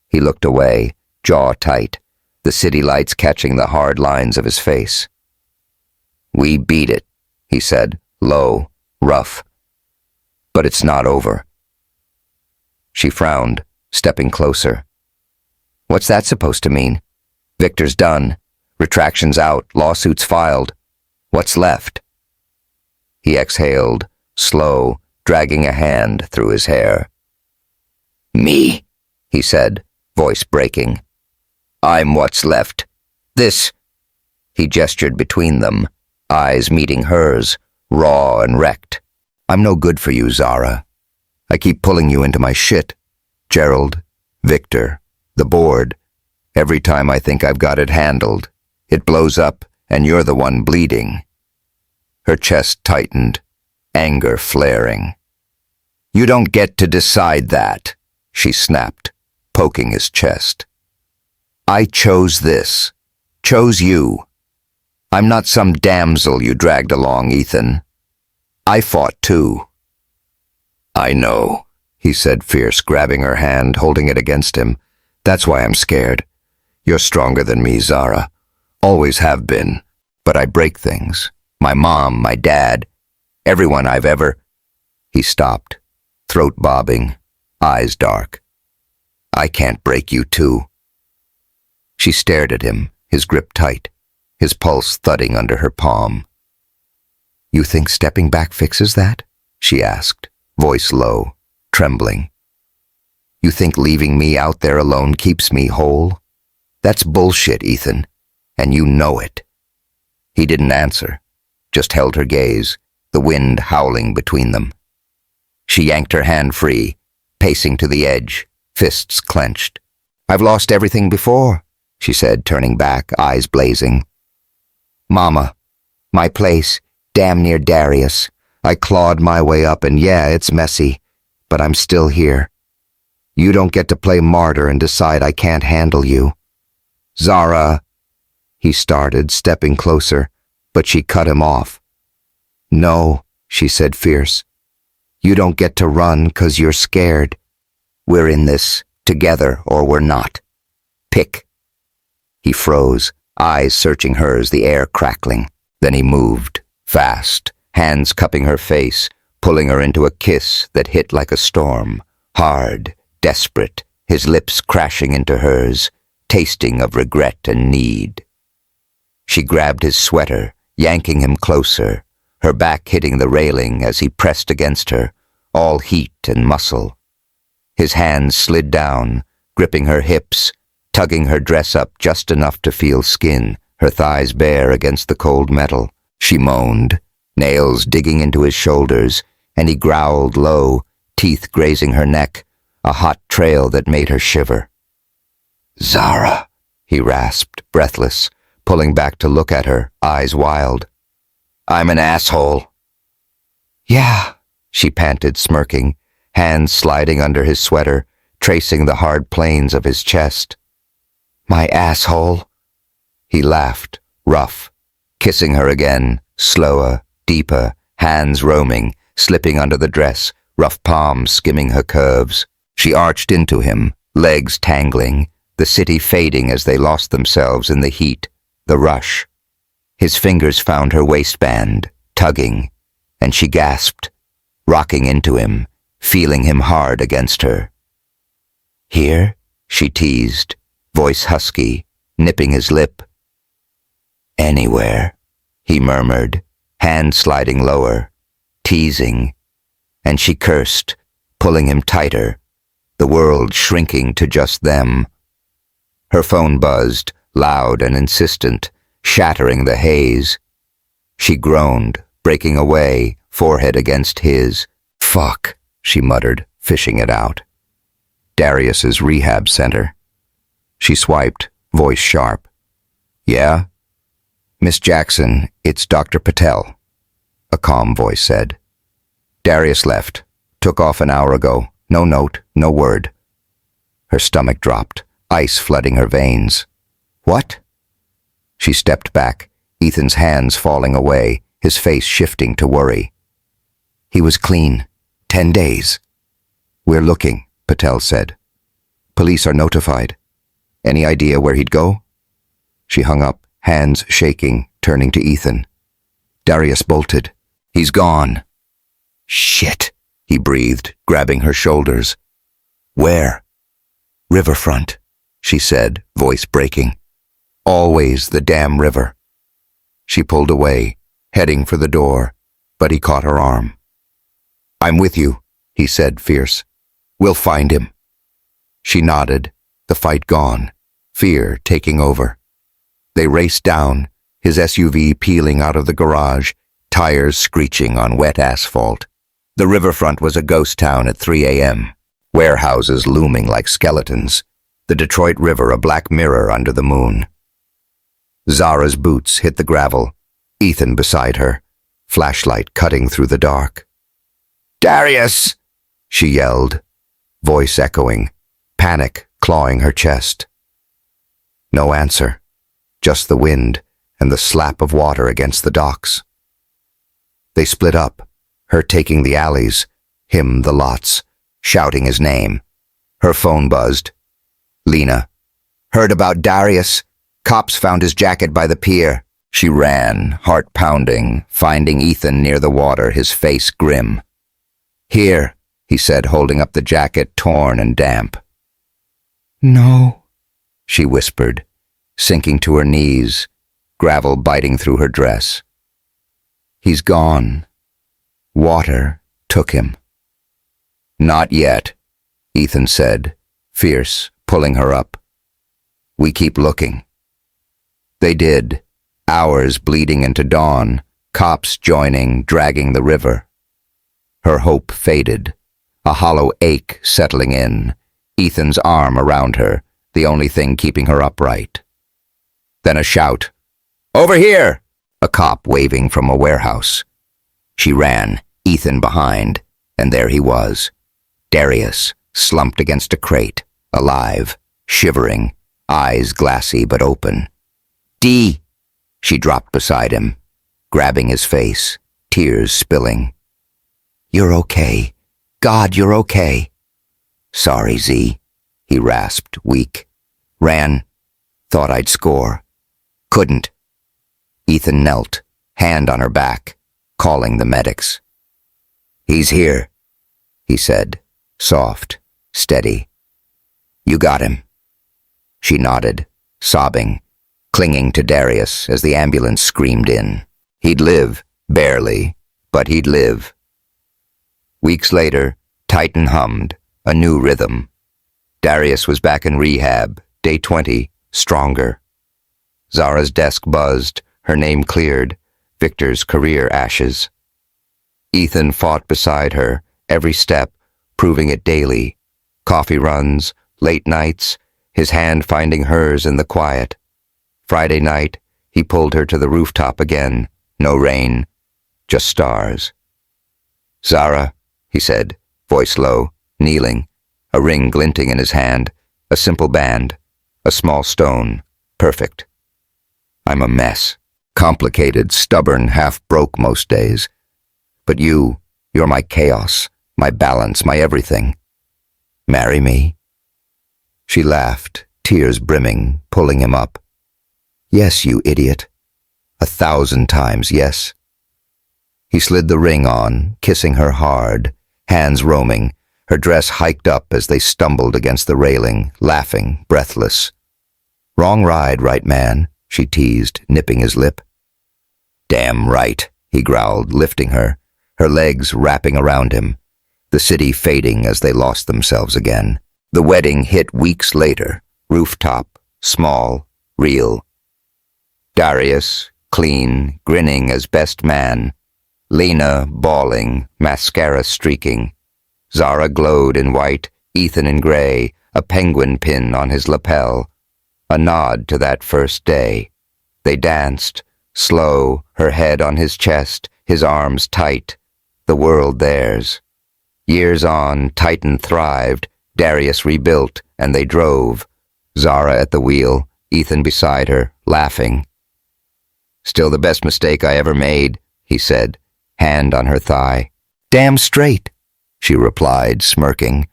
He looked away, jaw tight, the city lights catching the hard lines of his face. "We beat it," he said, low, rough. "But it's not over." She frowned, stepping closer. "What's that supposed to mean? Victor's done. Retractions out, lawsuits filed. What's left?" He exhaled, slow, dragging a hand through his hair. "Me," he said, voice breaking. "I'm what's left. This." He gestured between them, eyes meeting hers, raw and wrecked. "I'm no good for you, Zara. I keep pulling you into my shit. Gerald, Victor, the board. Every time I think I've got it handled, it blows up and you're the one bleeding." Her chest tightened, anger flaring. "You don't get to decide that," she snapped, poking his chest. "I chose this. Chose you. I'm not some damsel you dragged along, Ethan. I fought too." "I know," he said fierce, grabbing her hand, holding it against him. "That's why I'm scared. You're stronger than me, Zara. Always have been. But I break things. My mom, my dad, everyone I've ever—" He stopped, throat bobbing, eyes dark. "I can't break you too." She stared at him, his grip tight, his pulse thudding under her palm. "You think stepping back fixes that?" she asked, voice low, trembling. "You think leaving me out there alone keeps me whole? That's bullshit, Ethan, and you know it." He didn't answer, just held her gaze, the wind howling between them. She yanked her hand free, pacing to the edge, fists clenched. "I've lost everything before," she said, turning back, eyes blazing. "Mama, my place, damn near Darius. I clawed my way up and yeah, it's messy, but I'm still here. You don't get to play martyr and decide I can't handle you." "Zara," he started, stepping closer, but she cut him off. "No," she said fierce. "You don't get to run 'cause you're scared. We're in this, together or we're not. Pick." He froze, eyes searching hers, the air crackling. Then he moved, fast, hands cupping her face, pulling her into a kiss that hit like a storm, hard, desperate, his lips crashing into hers, tasting of regret and need. She grabbed his sweater, yanking him closer, her back hitting the railing as he pressed against her, all heat and muscle. His hands slid down, gripping her hips, tugging her dress up just enough to feel skin, her thighs bare against the cold metal. She moaned, nails digging into his shoulders, and he growled low, teeth grazing her neck, a hot trail that made her shiver. "Zara," he rasped, breathless, pulling back to look at her, eyes wild. "I'm an asshole." "Yeah," she panted, smirking, hands sliding under his sweater, tracing the hard planes of his chest. "My asshole." He laughed, rough, kissing her again, slower, deeper, hands roaming, slipping under the dress, rough palms skimming her curves. She arched into him, legs tangling, the city fading as they lost themselves in the heat, the rush. His fingers found her waistband, tugging, and she gasped, rocking into him, feeling him hard against her. "Here?" she teased, voice husky, nipping his lip. "Anywhere," he murmured, hand sliding lower, teasing, and she cursed, pulling him tighter, the world shrinking to just them. Her phone buzzed, loud and insistent, shattering the haze. She groaned, breaking away, forehead against his. "Fuck," she muttered, fishing it out. Darius's rehab center. She swiped, voice sharp. "Yeah?" "Miss Jackson, it's Dr. Patel," a calm voice said. "Darius left. Took off an hour ago. No note, no word." Her stomach dropped, ice flooding her veins. "What?" She stepped back, Ethan's hands falling away, his face shifting to worry. "He was clean. 10 days. "We're looking," Patel said. "Police are notified. Any idea where he'd go?" She hung up, hands shaking, turning to Ethan. Darius bolted. "He's gone." "Shit," he breathed, grabbing her shoulders. "Where?" "Riverfront," she said, voice breaking. "Always the damn river." She pulled away, heading for the door, but he caught her arm. "I'm with you," he said, fierce. "We'll find him." She nodded, the fight gone, fear taking over. They raced down, his SUV peeling out of the garage, tires screeching on wet asphalt. The riverfront was a ghost town at 3 a.m., warehouses looming like skeletons, the Detroit River a black mirror under the moon. Zara's boots hit the gravel, Ethan beside her, flashlight cutting through the dark. "Darius!" she yelled, voice echoing, panic clawing her chest. No answer, just the wind and the slap of water against the docks. They split up, her taking the alleys, him the lots, shouting his name. Her phone buzzed. "Lena. Heard about Darius? Cops found his jacket by the pier." She ran, heart pounding, finding Ethan near the water, his face grim. "Here," he said, holding up the jacket, torn and damp. "No," she whispered, sinking to her knees, gravel biting through her dress. "He's gone. Water took him." "Not yet," Ethan said, fierce, pulling her up. "We keep looking." They did, hours bleeding into dawn, cops joining, dragging the river. Her hope faded, a hollow ache settling in, Ethan's arm around her, the only thing keeping her upright. Then a shout. "Over here!" A cop waving from a warehouse. She ran, Ethan behind, and there he was. Darius, slumped against a crate, alive, shivering, eyes glassy but open. "D!" She dropped beside him, grabbing his face, tears spilling. "You're okay. God, you're okay." "Sorry, Z," he rasped, weak. "Ran. Thought I'd score. Couldn't." Ethan knelt, hand on her back, calling the medics. "He's here," he said, soft, steady. "You got him." She nodded, sobbing, clinging to Darius as the ambulance screamed in. He'd live, barely, but he'd live. Weeks later, Titan hummed, a new rhythm. Darius was back in rehab, day 20, stronger. Zara's desk buzzed, her name cleared, Victor's career ashes. Ethan fought beside her, every step, proving it daily. Coffee runs, late nights, his hand finding hers in the quiet. Friday night, he pulled her to the rooftop again. No rain, just stars. "Zara," he said, voice low, kneeling, a ring glinting in his hand, a simple band, a small stone, perfect. "I'm a mess. Complicated, stubborn, half-broke most days. But you're my chaos, my balance, my everything. Marry me?" She laughed, tears brimming, pulling him up. "Yes, you idiot. 1,000 times yes." He slid the ring on, kissing her hard, hands roaming, her dress hiked up as they stumbled against the railing, laughing, breathless. "Wrong ride, right man?" she teased, nipping his lip. "Damn right," he growled, lifting her, her legs wrapping around him, the city fading as they lost themselves again. The wedding hit weeks later, rooftop, small, real. Darius, clean, grinning as best man. Lena, bawling, mascara streaking. Zara glowed in white, Ethan in gray, a penguin pin on his lapel. A nod to that first day. They danced, slow, her head on his chest, his arms tight. The world theirs. Years on, Titan thrived, Darius rebuilt, and they drove. Zara at the wheel, Ethan beside her, laughing. "Still the best mistake I ever made," he said, hand on her thigh. "Damn straight," she replied, smirking,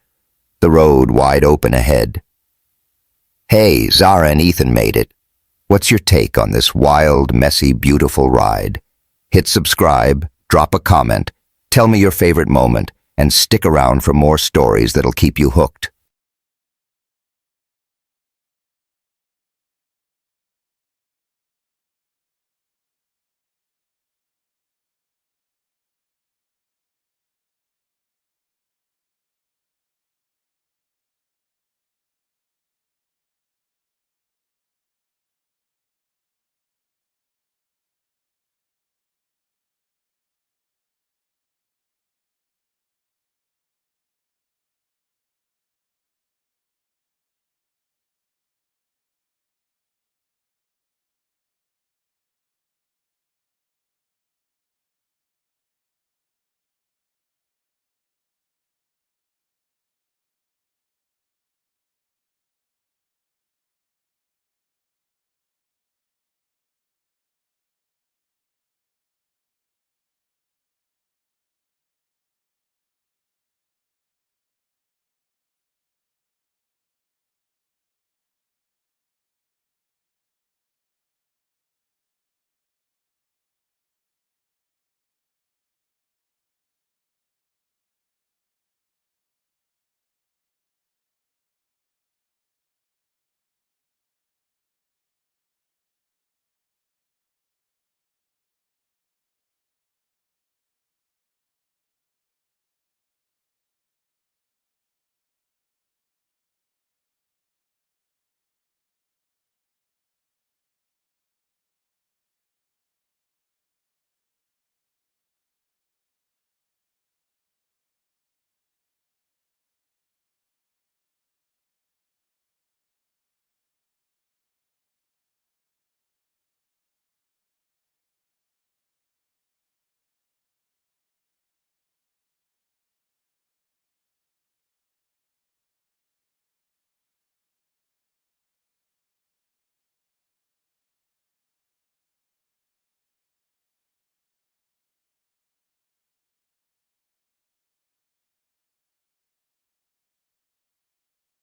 the road wide open ahead. "Hey, Zara and Ethan made it. What's your take on this wild, messy, beautiful ride? Hit subscribe, drop a comment, tell me your favorite moment, and stick around for more stories that'll keep you hooked."